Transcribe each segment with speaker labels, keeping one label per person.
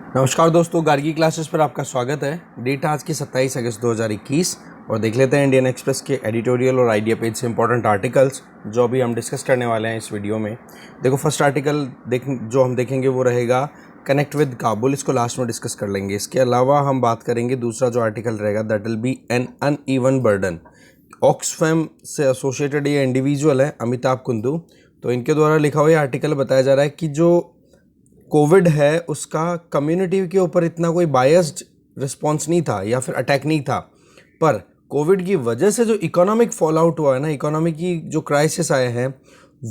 Speaker 1: नमस्कार दोस्तों, गार्गी क्लासेस पर आपका स्वागत है। डेट आज की 27 अगस्त 2021 और देख लेते हैं इंडियन एक्सप्रेस के एडिटोरियल और आइडिया पेज से इंपॉर्टेंट आर्टिकल्स जो अभी हम डिस्कस करने वाले हैं इस वीडियो में। देखो, फर्स्ट आर्टिकल जो हम देखेंगे वो रहेगा कनेक्ट विद काबुल। इसको लास्ट में डिस्कस कर लेंगे। इसके अलावा हम बात करेंगे दूसरा जो आर्टिकल रहेगा, that will be an uneven burden. Oxfam से एसोसिएटेड ये इंडिविजुअल है अमिताभ कुंदू, तो इनके द्वारा लिखा हुआ ये आर्टिकल बताया जा रहा है कि जो कोविड है उसका कम्युनिटी के ऊपर इतना कोई बायस्ड रिस्पॉन्स नहीं था या फिर अटैक नहीं था, पर कोविड की वजह से जो इकोनॉमिक फॉल आउट हुआ है ना, इकोनॉमी की जो क्राइसिस आए हैं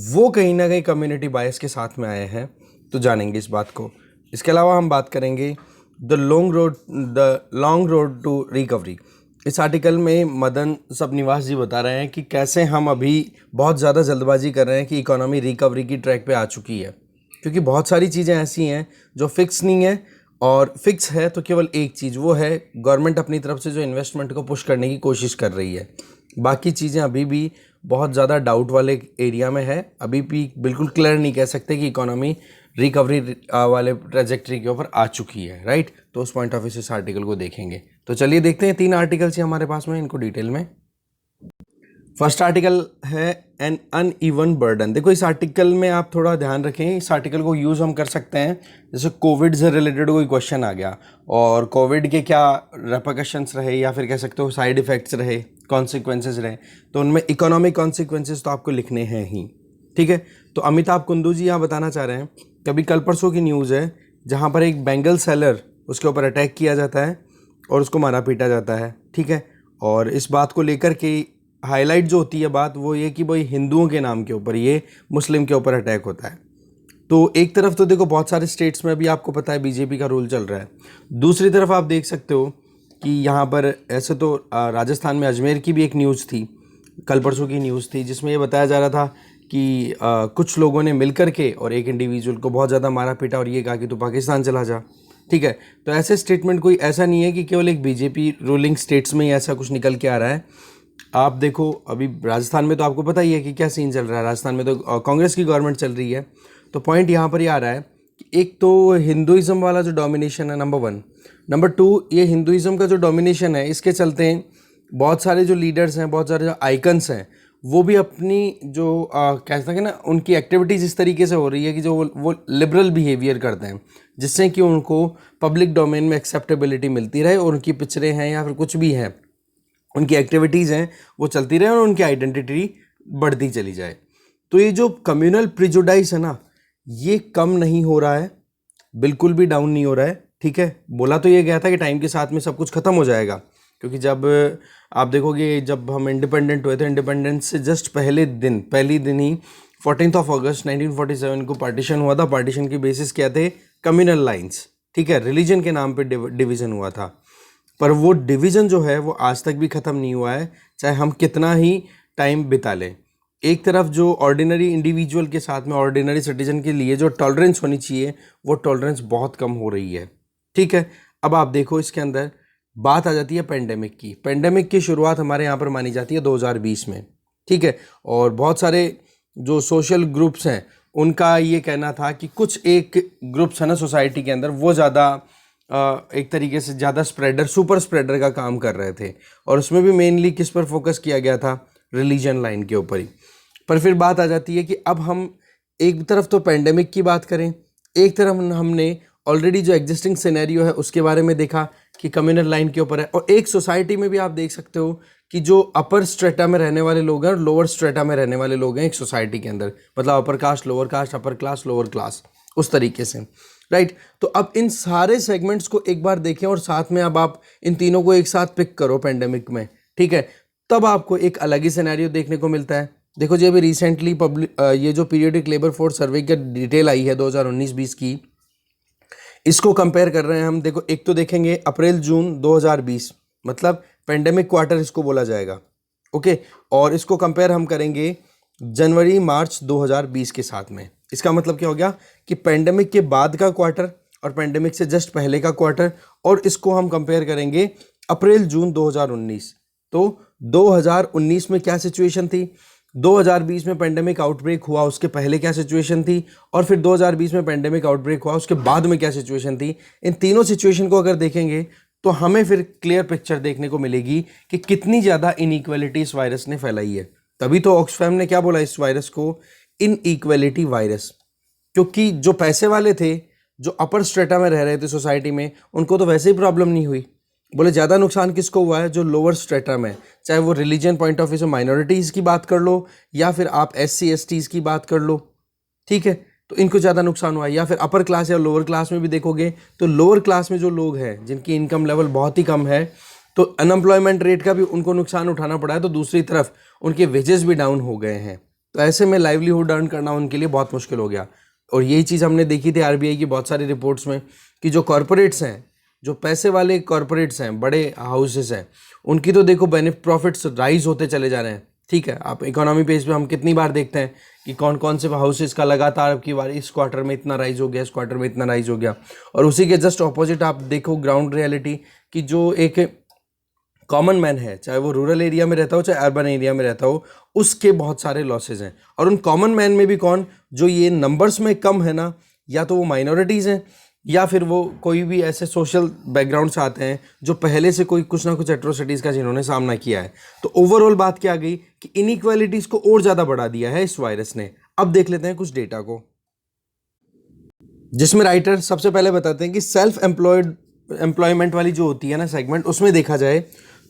Speaker 1: वो कहीं ना कहीं कम्युनिटी बायस के साथ में आए हैं। तो जानेंगे इस बात को। इसके अलावा हम बात करेंगे the long road to recovery. इस आर्टिकल में मदन सबनिवास जी बता रहे हैं कि कैसे हम अभी बहुत ज़्यादा जल्दबाजी कर रहे हैं कि इकोनॉमी रिकवरी की ट्रैक पे आ चुकी है, क्योंकि बहुत सारी चीज़ें ऐसी हैं जो फिक्स नहीं है, और फिक्स है तो केवल एक चीज़, वो है गवर्नमेंट अपनी तरफ से जो इन्वेस्टमेंट को पुश करने की कोशिश कर रही है। बाकी चीज़ें अभी भी बहुत ज़्यादा डाउट वाले एरिया में है। अभी भी बिल्कुल क्लियर नहीं कह सकते कि इकोनॉमी रिकवरी वाले ट्रेजेक्ट्री के ऊपर आ चुकी है, राइट। तो उस पॉइंट ऑफ व्यू से इस आर्टिकल को देखेंगे। तो चलिए देखते हैं, 3 आर्टिकल्स ही हमारे पास में, इनको डिटेल में। फर्स्ट आर्टिकल है एन अनइवन बर्डन। देखो, इस आर्टिकल में आप थोड़ा ध्यान रखें, इस आर्टिकल को यूज़ हम कर सकते हैं जैसे कोविड से रिलेटेड कोई क्वेश्चन आ गया और कोविड के क्या रेपरकशंस रहे या फिर कह सकते हो साइड इफ़ेक्ट्स रहे, कॉन्सिक्वेंसेस रहे, तो उनमें इकोनॉमिक कॉन्सिक्वेंसेस तो आपको लिखने हैं ही, ठीक है। तो अमिताभ कुंदू जी यहाँ बताना चाह रहे हैं, कभी कल परसों की न्यूज़ है जहाँ पर एक बेंगल सेलर, उसके ऊपर अटैक किया जाता है और उसको मारा पीटा जाता है, ठीक है। और इस बात को लेकर के हाईलाइट जो होती है बात वो ये कि भाई हिंदुओं के नाम के ऊपर ये मुस्लिम के ऊपर अटैक होता है। तो एक तरफ तो देखो बहुत सारे स्टेट्स में भी आपको पता है बीजेपी का रूल चल रहा है, दूसरी तरफ आप देख सकते हो कि यहाँ पर ऐसे तो राजस्थान में अजमेर की भी एक न्यूज़ थी, कल परसों की न्यूज़ थी, जिसमें ये बताया जा रहा था कि कुछ लोगों ने मिल कर के और एक इंडिविजुअल को बहुत ज़्यादा मारा पीटा और ये कहा कि तू पाकिस्तान चला जा, ठीक है। तो ऐसे स्टेटमेंट कोई ऐसा नहीं है कि केवल एक बीजेपी रूलिंग स्टेट्स में ही ऐसा कुछ निकल के आ रहा है। आप देखो अभी राजस्थान में तो आपको पता ही है कि क्या सीन चल रहा है। राजस्थान में तो कांग्रेस की गवर्नमेंट चल रही है। तो पॉइंट यहाँ पर ये आ रहा है कि एक तो हिंदुइज्म वाला जो डोमिनेशन है, नंबर 1, नंबर 2, ये हिंदुइज्म का जो डोमिनेशन है इसके चलते बहुत सारे जो लीडर्स हैं, बहुत सारे जो आइकन्स हैं, वो भी अपनी जो कहते हैं ना, उनकी एक्टिविटीज़ इस तरीके से हो रही है कि जो वो लिबरल बिहेवियर करते हैं, जिससे कि उनको पब्लिक डोमेन में एक्सेप्टेबिलिटी मिलती रहे और उनकी पिक्चरें हैं या फिर कुछ भी है, उनकी एक्टिविटीज़ हैं वो चलती रहे और उनकी आइडेंटिटी बढ़ती चली जाए। तो ये जो कम्युनल प्रिजुडाइस है ना, ये कम नहीं हो रहा है, बिल्कुल भी डाउन नहीं हो रहा है, ठीक है। बोला तो ये गया था कि टाइम के साथ में सब कुछ ख़त्म हो जाएगा, क्योंकि जब आप देखोगे जब हम इंडिपेंडेंट हुए थे, इंडिपेंडेंस से जस्ट पहले दिन ही 14 अगस्त 1947 को पार्टीशन हुआ था। पार्टीशन की बेसिस क्या थे? कम्युनल लाइंस, ठीक है, रिलीजन के नाम पे डिवीज़न हुआ था। पर वो डिवीज़न जो है वो आज तक भी ख़त्म नहीं हुआ है, चाहे हम कितना ही टाइम बिता लें। एक तरफ जो ऑर्डिनरी इंडिविजुअल के साथ में, ऑर्डिनरी सिटीजन के लिए जो टॉलरेंस होनी चाहिए, वो टॉलरेंस बहुत कम हो रही है, ठीक है। अब आप देखो इसके अंदर बात आ जाती है पेंडेमिक की। पेंडेमिक की शुरुआत हमारे यहाँ पर मानी जाती है 2020 में, ठीक है। और बहुत सारे जो सोशल ग्रुप्स हैं उनका ये कहना था कि कुछ एक ग्रुप्स है ना सोसाइटी के अंदर, वो ज़्यादा एक तरीके से ज़्यादा सुपर स्प्रेडर का काम कर रहे थे, और उसमें भी मेनली किस पर फोकस किया गया था? रिलीजन लाइन के ऊपर ही। पर फिर बात आ जाती है कि अब हम एक तरफ तो पेंडेमिक की बात करें, एक तरफ हमने ऑलरेडी जो एग्जिस्टिंग सिनेरियो है उसके बारे में देखा कि कम्युनल लाइन के ऊपर है, और एक सोसाइटी में भी आप देख सकते हो कि जो अपर स्ट्रेटा में रहने वाले लोग हैं और लोअर स्ट्रेटा में रहने वाले लोग हैं एक सोसाइटी के अंदर, मतलब upper caste, lower caste, upper class, lower class, उस तरीके से, राइट। तो अब इन सारे सेगमेंट्स को एक बार देखें और साथ में अब आप इन तीनों को एक साथ पिक करो पेंडेमिक में, ठीक है, तब आपको एक अलग ही सिनेरियो देखने को मिलता है। देखो जी, अभी रिसेंटली ये जो पीरियडिक लेबर फोर्स सर्वे की डिटेल आई है 2019-20 की, इसको कंपेयर कर रहे हैं हम। देखो, एक तो देखेंगे अप्रैल जून 2020, मतलब पेंडेमिक क्वार्टर इसको बोला जाएगा, ओके। और इसको कंपेयर हम करेंगे जनवरी मार्च 2020 के साथ में। इसका मतलब क्या हो गया कि पेंडेमिक के बाद का क्वार्टर और पेंडेमिक से जस्ट पहले का क्वार्टर, और इसको हम कंपेयर करेंगे अप्रैल जून 2019। तो 2019 में क्या सिचुएशन थी? 2020 में पेंडेमिक आउटब्रेक हुआ, उसके पहले क्या सिचुएशन थी, और फिर 2020 में पेंडेमिक आउटब्रेक हुआ, उसके बाद में क्या सिचुएशन थी। इन तीनों सिचुएशन को अगर देखेंगे तो हमें फिर क्लियर पिक्चर देखने को मिलेगी कि कितनी ज़्यादा इनइक्वालिटी इस वायरस ने फैलाई है। तभी तो ऑक्सफैम ने क्या बोला इस वायरस को, इनइक्वालिटी वायरस। क्योंकि जो पैसे वाले थे, जो अपर स्ट्रेटा में रह रहे थे सोसाइटी में, उनको तो वैसे ही प्रॉब्लम नहीं हुई। बोले ज़्यादा नुकसान किसको हुआ है, जो लोअर स्ट्रेटा में, चाहे वो रिलीजन पॉइंट ऑफ व्यू से माइनॉरिटीज़ की बात कर लो या फिर आप SC STs की बात कर लो, ठीक है, तो इनको ज़्यादा नुकसान हुआ है। या फिर अपर क्लास या लोअर क्लास में भी देखोगे तो लोअर क्लास में जो लोग हैं जिनकी इनकम लेवल बहुत ही कम है, तो अनएम्प्लॉयमेंट रेट का भी उनको नुकसान उठाना पड़ा है, तो दूसरी तरफ उनके वेजेस भी डाउन हो गए हैं। तो ऐसे में लाइवलीहुड अर्न करना उनके लिए बहुत मुश्किल हो गया। और यही चीज़ हमने देखी थी RBI की बहुत सारी रिपोर्ट्स में कि जो कॉरपोरेट्स हैं, जो पैसे वाले कॉरपोरेट्स हैं, बड़े हाउसेस हैं, उनकी तो देखो प्रॉफिट्स राइज होते चले जा रहे हैं। ठीक है, आप इकोनॉमी पेज पे हम कितनी बार देखते हैं कि कौन कौन से हाउसेस का लगातार अब की बार इस क्वार्टर में इतना राइज हो गया, इस क्वार्टर में इतना राइज हो गया। और उसी के जस्ट ऑपोजिट आप देखो ग्राउंड रियलिटी कि जो एक कॉमन मैन है, चाहे वो रूरल एरिया में रहता हो चाहे अर्बन एरिया में रहता हो, उसके बहुत सारे लॉसेज हैं। और उन कॉमन मैन में भी कौन, जो ये नंबर्स में कम है ना, या तो वो माइनॉरिटीज़ हैं या फिर वो कोई भी ऐसे सोशल बैकग्राउंड से आते हैं जो पहले से कोई कुछ ना कुछ एट्रोसिटीज़ का जिन्होंने सामना किया है। तो ओवरऑल बात क्या आ गई कि इनइक्वालिटीज़ को और ज़्यादा बढ़ा दिया है इस वायरस ने। अब देख लेते हैं कुछ डेटा को, जिसमें राइटर सबसे पहले बताते हैं कि सेल्फ एम्प्लॉयमेंट वाली जो होती है ना सेगमेंट, उसमें देखा जाए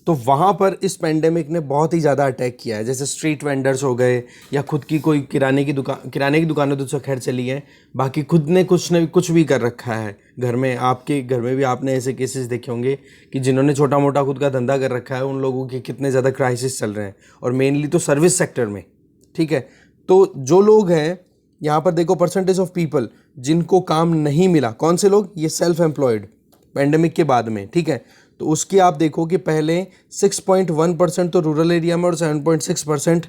Speaker 1: तो वहाँ पर इस पेंडेमिक ने बहुत ही ज़्यादा अटैक किया है। जैसे स्ट्रीट वेंडर्स हो गए या खुद की कोई किराने की दुकानें तो खैर चली हैं, बाकी खुद ने कुछ भी कर रखा है घर में। आपके घर में भी आपने ऐसे केसेस देखे होंगे कि जिन्होंने छोटा मोटा खुद का धंधा कर रखा है, उन लोगों के कितने ज़्यादा क्राइसिस चल रहे हैं, और मेनली तो सर्विस सेक्टर में। ठीक है, तो जो लोग हैं यहाँ पर देखो परसेंटेज ऑफ पीपल जिनको काम नहीं मिला, कौन से लोग, ये सेल्फ एम्प्लॉयड पेंडेमिक के बाद में। ठीक है, तो उसकी आप देखो कि पहले 6.1% तो रूरल एरिया में और 7.6%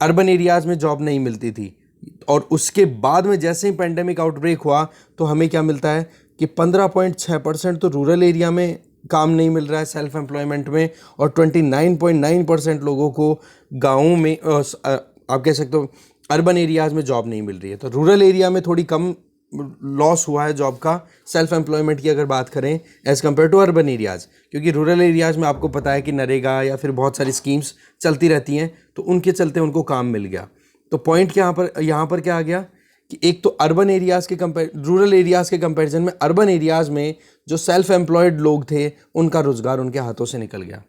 Speaker 1: अर्बन एरियाज़ में जॉब नहीं मिलती थी। और उसके बाद में जैसे ही पेंडेमिक आउटब्रेक हुआ तो हमें क्या मिलता है कि 15.6% तो रूरल एरिया में काम नहीं मिल रहा है सेल्फ एम्प्लॉयमेंट में, और 29.9% लोगों को गाँव में आप कह सकते हो अर्बन एरियाज़ में जॉब नहीं मिल रही है। तो रूरल एरिया में थोड़ी कम लॉस हुआ है जॉब का सेल्फ एम्प्लॉयमेंट की अगर बात करें as compare to urban areas, क्योंकि रूरल एरियाज़ में आपको पता है कि नरेगा या फिर बहुत सारी स्कीम्स चलती रहती हैं, तो उनके चलते उनको काम मिल गया। तो पॉइंट यहाँ पर क्या आ गया कि एक तो अर्बन एरियाज़ के रूरल एरियाज़ के कंपेरिजन में अर्बन एरियाज़ में जो सेल्फ एम्प्लॉयड लोग थे उनका रोज़गार उनके हाथों से निकल गया।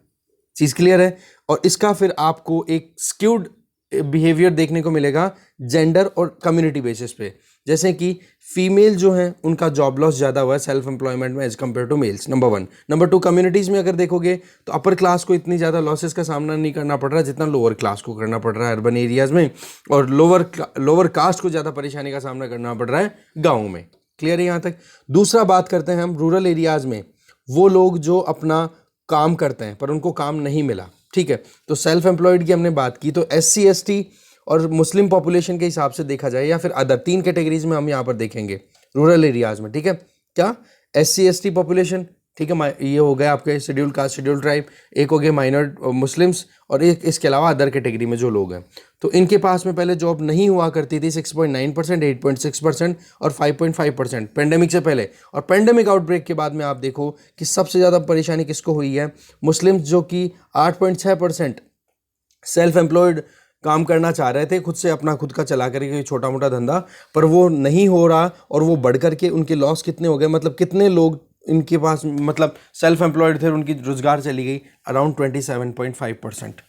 Speaker 1: चीज़ क्लियर है। और इसका फिर आपको एक स्क्यूड बिहेवियर देखने को मिलेगा जेंडर और कम्युनिटी बेसिस पे, जैसे कि फीमेल जो हैं उनका जॉब लॉस ज़्यादा हुआ है सेल्फ एम्प्लॉयमेंट में as compare to males, number 1। Number 2, communities में अगर देखोगे तो अपर क्लास को इतनी ज़्यादा लॉसेस का सामना नहीं करना पड़ रहा जितना लोअर क्लास को करना पड़ रहा है अर्बन एरियाज़ में, और लोअर कास्ट को ज़्यादा परेशानी का सामना करना पड़ रहा है गाँव में। क्लियर है यहाँ तक। दूसरा बात करते हैं हम रूरल एरियाज़ में वो लोग जो अपना काम करते हैं पर उनको काम नहीं मिला। ठीक है, तो सेल्फ एम्प्लॉयड की हमने बात की, तो SC ST और मुस्लिम पॉपुलेशन के हिसाब से देखा जाए या फिर अदर 3 कैटेगरीज में हम यहाँ पर देखेंगे रूरल एरियाज में। ठीक है, क्या SC ST पॉपुलेशन, ठीक है, ये हो गए आपके शेड्यूल कास्ट शेड्यूल ट्राइब, एक हो गए माइनर मुस्लिम्स, और एक इसके अलावा अदर कैटेगरी में जो लोग हैं, तो इनके पास में पहले जॉब नहीं हुआ करती थी। 6.9%, 8.6% और 5.5% पेंडेमिक से पहले। और पेंडेमिक आउटब्रेक के बाद में आप देखो कि सबसे ज़्यादा परेशानी किसको हुई है, मुस्लिम्स, जो कि 8.6% सेल्फ एम्प्लॉयड काम करना चाह रहे थे, खुद का चला करके छोटा मोटा धंधा, पर वो नहीं हो रहा, और वो बढ़ करके उनके लॉस कितने हो गए, मतलब कितने लोग इनके पास मतलब सेल्फ एम्प्लॉयड थे, उनकी रोजगार चली गई अराउंड 27.5%।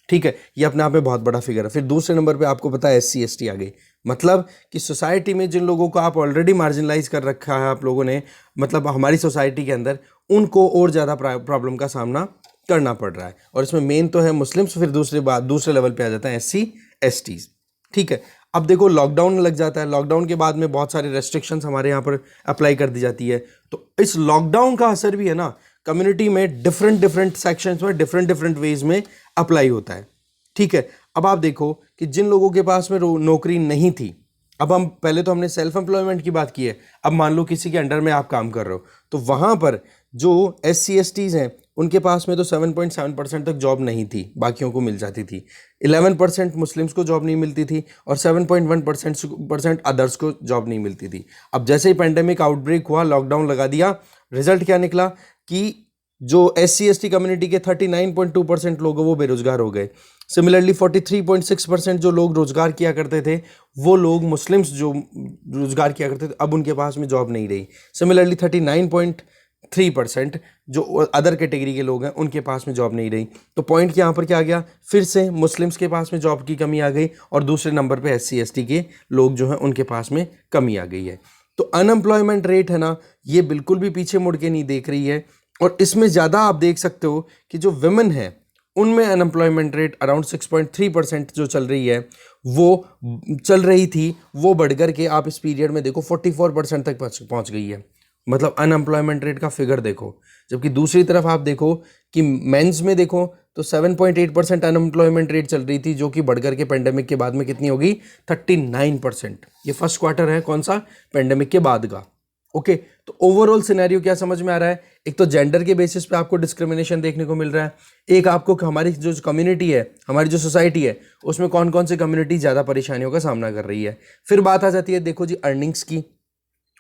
Speaker 1: ठीक है, ये अपने आप में बहुत बड़ा फिगर है। फिर दूसरे नंबर पे आपको पता है SC ST आ गई, मतलब कि सोसाइटी में जिन लोगों को आप ऑलरेडी मार्जिनलाइज कर रखा है आप लोगों ने, मतलब हमारी सोसाइटी के अंदर, उनको और ज़्यादा प्रॉब्लम का सामना करना पड़ रहा है। और इसमें मेन तो है मुस्लिम्स, फिर दूसरे लेवल पे आ जाता है SC STs। ठीक है, अब देखो लॉकडाउन लग जाता है, लॉकडाउन के बाद में बहुत सारे रेस्ट्रिक्शंस हमारे यहाँ पर अप्लाई कर दी जाती है, तो इस लॉकडाउन का असर भी है ना कम्युनिटी में डिफरेंट सेक्शंस में डिफरेंट वेज में अप्लाई होता है। ठीक है, अब आप देखो कि जिन लोगों के पास में नौकरी नहीं थी, अब हम पहले तो हमने सेल्फ एम्प्लॉयमेंट की बात की है, अब मान लो किसी के अंडर में आप काम कर रहे हो, तो वहाँ पर जो SC STs हैं उनके पास में तो 7.7% तक जॉब नहीं थी, बाकियों को मिल जाती थी। 11% मुस्लिम्स को जॉब नहीं मिलती थी और 7.1% अदर्स को जॉब नहीं मिलती थी। अब जैसे ही पेंडेमिक आउटब्रेक हुआ, लॉकडाउन लगा दिया, रिजल्ट क्या निकला कि जो SC/ST कम्युनिटी के 39.2% लोग हैं वो बेरोजगार हो गए। सिमिलरली 43.6% जो लोग रोजगार किया करते थे, वो लोग मुस्लिम्स जो रोजगार किया करते थे, अब उनके पास में जॉब नहीं रही। सिमिलरली 39.3% जो अदर कैटेगरी के लोग हैं उनके पास में जॉब नहीं रही। तो पॉइंट यहाँ पर क्या आ गया, फिर से मुस्लिम्स के पास में जॉब की कमी आ गई और दूसरे नंबर पे SC/ST के लोग जो हैं उनके पास में कमी आ गई है। तो अनएम्प्लॉयमेंट रेट है ना, ये बिल्कुल भी पीछे मुड़ के नहीं देख रही है। और इसमें ज़्यादा आप देख सकते हो कि जो विमेन है उनमें अनएम्प्लॉयमेंट रेट अराउंड 6.3% जो चल रही है, वो चल रही थी, वो बढ़कर के आप इस पीरियड में देखो 44% तक पहुंच गई है। मतलब अनएम्प्लॉयमेंट रेट का फिगर देखो। जबकि दूसरी तरफ आप देखो कि मेंस में देखो तो 7.8% अनएम्प्लॉयमेंट रेट चल रही थी, जो कि बढ़कर के पेंडेमिक के बाद में कितनी होगी, 39%। ये फर्स्ट क्वार्टर है कौन सा, पेंडेमिक के बाद का। ओके, तो ओवरऑल सिनेरियो क्या समझ में आ रहा है, एक तो जेंडर के बेसिस पे आपको डिस्क्रिमिनेशन देखने को मिल रहा है, एक आपको हमारी जो कम्युनिटी है, हमारी जो सोसाइटी है, उसमें कौन कौन सी कम्युनिटी ज़्यादा परेशानियों का सामना कर रही है। फिर बात आ जाती है देखो जी अर्निंग्स की।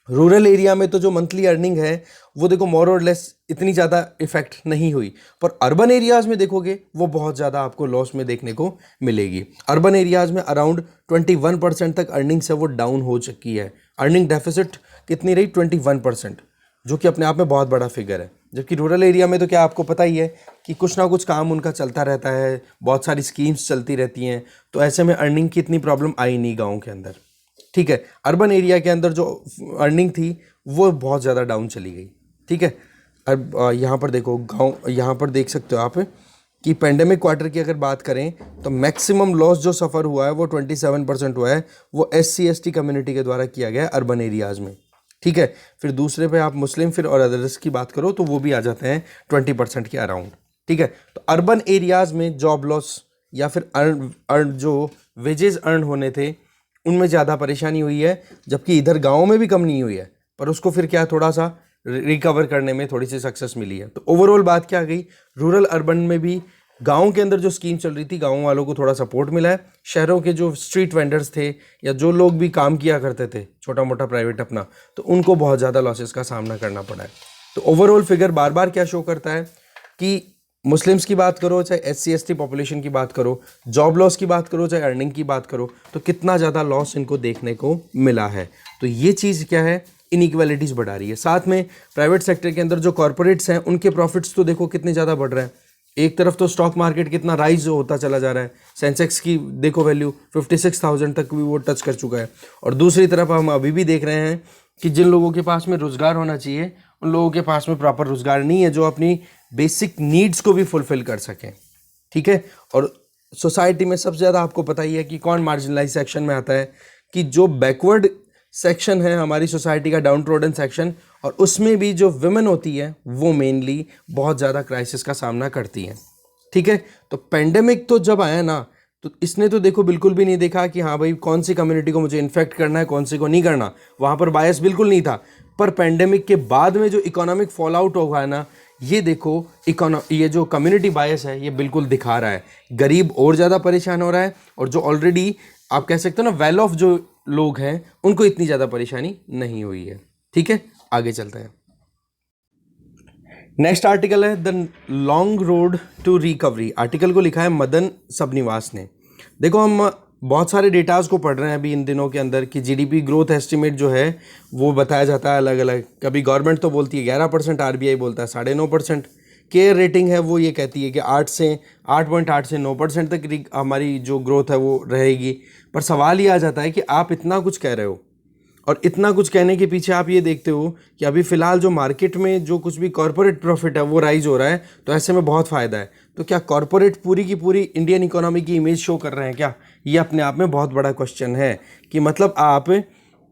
Speaker 1: रूरल एरिया में तो जो मंथली अर्निंग है वो देखो मोर और लेस इतनी ज़्यादा इफेक्ट नहीं हुई, पर अर्बन एरियाज़ में देखोगे वो बहुत ज़्यादा आपको लॉस में देखने को मिलेगी। अर्बन एरियाज़ में अराउंड 21% तक अर्निंग्स है वो डाउन हो चुकी है। अर्निंग डेफिसिट कितनी रही, 21%, जो कि अपने आप में बहुत बड़ा फिगर है। जबकि रूरल एरिया में तो क्या आपको पता ही है कि कुछ ना कुछ काम उनका चलता रहता है, बहुत सारी स्कीम्स चलती रहती हैं, तो ऐसे में अर्निंग की इतनी प्रॉब्लम आई नहीं गाँव के अंदर। ठीक है, अर्बन एरिया के अंदर जो अर्निंग थी वो बहुत ज़्यादा डाउन चली गई। ठीक है, अब यहाँ पर देखो गांव, यहाँ पर देख सकते हो आप कि पेंडेमिक क्वार्टर की अगर बात करें तो मैक्सिमम लॉस जो सफ़र हुआ है वो 27% हुआ है, वो SC/ST कम्युनिटी के द्वारा किया गया है अर्बन एरियाज़ में। ठीक है, फिर दूसरे पे आप मुस्लिम फिर और अदर्स की बात करो तो वो भी आ जाते हैं 20% के अराउंड। ठीक है, तो अर्बन एरियाज़ में जॉब लॉस या फिर जो वेजेस अर्न होने थे उनमें ज़्यादा परेशानी हुई है, जबकि इधर गाँव में भी कम नहीं हुई है, पर उसको फिर क्या थोड़ा सा रिकवर करने में थोड़ी सी सक्सेस मिली है। तो ओवरऑल बात क्या आ गई, रूरल अर्बन में भी गाँव के अंदर जो स्कीम चल रही थी गाँव वालों को थोड़ा सपोर्ट मिला है। शहरों के जो स्ट्रीट वेंडर्स थे या जो लोग भी काम किया करते थे छोटा मोटा प्राइवेट अपना, तो उनको बहुत ज़्यादा लॉसेस का सामना करना पड़ा है। तो ओवरऑल फिगर बार बार क्या शो करता है कि मुस्लिम्स की बात करो चाहे SC/ST पॉपुलेशन की बात करो, जॉब लॉस की बात करो चाहे अर्निंग की बात करो, तो कितना ज़्यादा लॉस इनको देखने को मिला है। तो ये चीज़ क्या है, इनइक्वालिटीज़ बढ़ा रही है। साथ में प्राइवेट सेक्टर के अंदर जो कॉर्पोरेट्स हैं उनके प्रॉफिट्स तो देखो कितने ज़्यादा बढ़ रहे हैं। एक तरफ तो स्टॉक मार्केट कितना राइज होता चला जा रहा है, सेंसेक्स की देखो वैल्यू 56,000 तक भी वो टच कर चुका है, और दूसरी तरफ हम अभी भी देख रहे हैं कि जिन लोगों के पास में रोज़गार होना चाहिए उन लोगों के पास में प्रॉपर रोज़गार नहीं है जो अपनी बेसिक नीड्स को भी फुलफिल कर सकें। ठीक है, और सोसाइटी में सबसे ज़्यादा आपको पता ही है कि कौन मार्जिनलाइज सेक्शन में आता है, कि जो बैकवर्ड सेक्शन है हमारी सोसाइटी का, डाउन ट्रोडन सेक्शन, और उसमें भी जो विमेन होती है वो मेनली बहुत ज़्यादा क्राइसिस का सामना करती हैं। ठीक है, तो पेंडेमिक तो जब आया ना तो इसने तो देखो बिल्कुल भी नहीं देखा कि हाँ भाई कौन सी कम्युनिटी को मुझे इन्फेक्ट करना है कौन सी को नहीं करना, वहाँ पर बायस बिल्कुल नहीं था। पर पेंडेमिक के बाद में जो इकोनॉमिक फॉल आउट होगा है ना, ये देखो ये जो कम्युनिटी बायस है ये बिल्कुल दिखा रहा है। गरीब और ज़्यादा परेशान हो रहा है, और जो ऑलरेडी आप कह सकते हो ना वेल ऑफ जो लोग हैं उनको इतनी ज़्यादा परेशानी नहीं हुई है। ठीक है, आगे चलते हैं। नेक्स्ट आर्टिकल है the long road to recovery. Article को लिखा है मदन सबनिवास ने। देखो हम बहुत सारे डेटाज को पढ़ रहे हैं अभी इन दिनों के अंदर कि GDP ग्रोथ एस्टिमेट जो है वो बताया जाता है अलग अलग। कभी गवर्नमेंट तो बोलती है 11%, RBI बोलता है 9.5%। केयर रेटिंग है वो ये कहती है कि 8.8 से 9% तक हमारी जो ग्रोथ है वो रहेगी। पर सवाल ये आ जाता है कि आप इतना कुछ कह रहे हो और इतना कुछ कहने के पीछे आप ये देखते हो कि अभी फ़िलहाल जो मार्केट में जो कुछ भी कॉरपोरेट प्रॉफिट है वो राइज हो रहा है, तो ऐसे में बहुत फ़ायदा है। तो क्या कॉरपोरेट पूरी की पूरी इंडियन इकोनॉमी की इमेज शो कर रहे हैं क्या? ये अपने आप में बहुत बड़ा क्वेश्चन है कि मतलब आप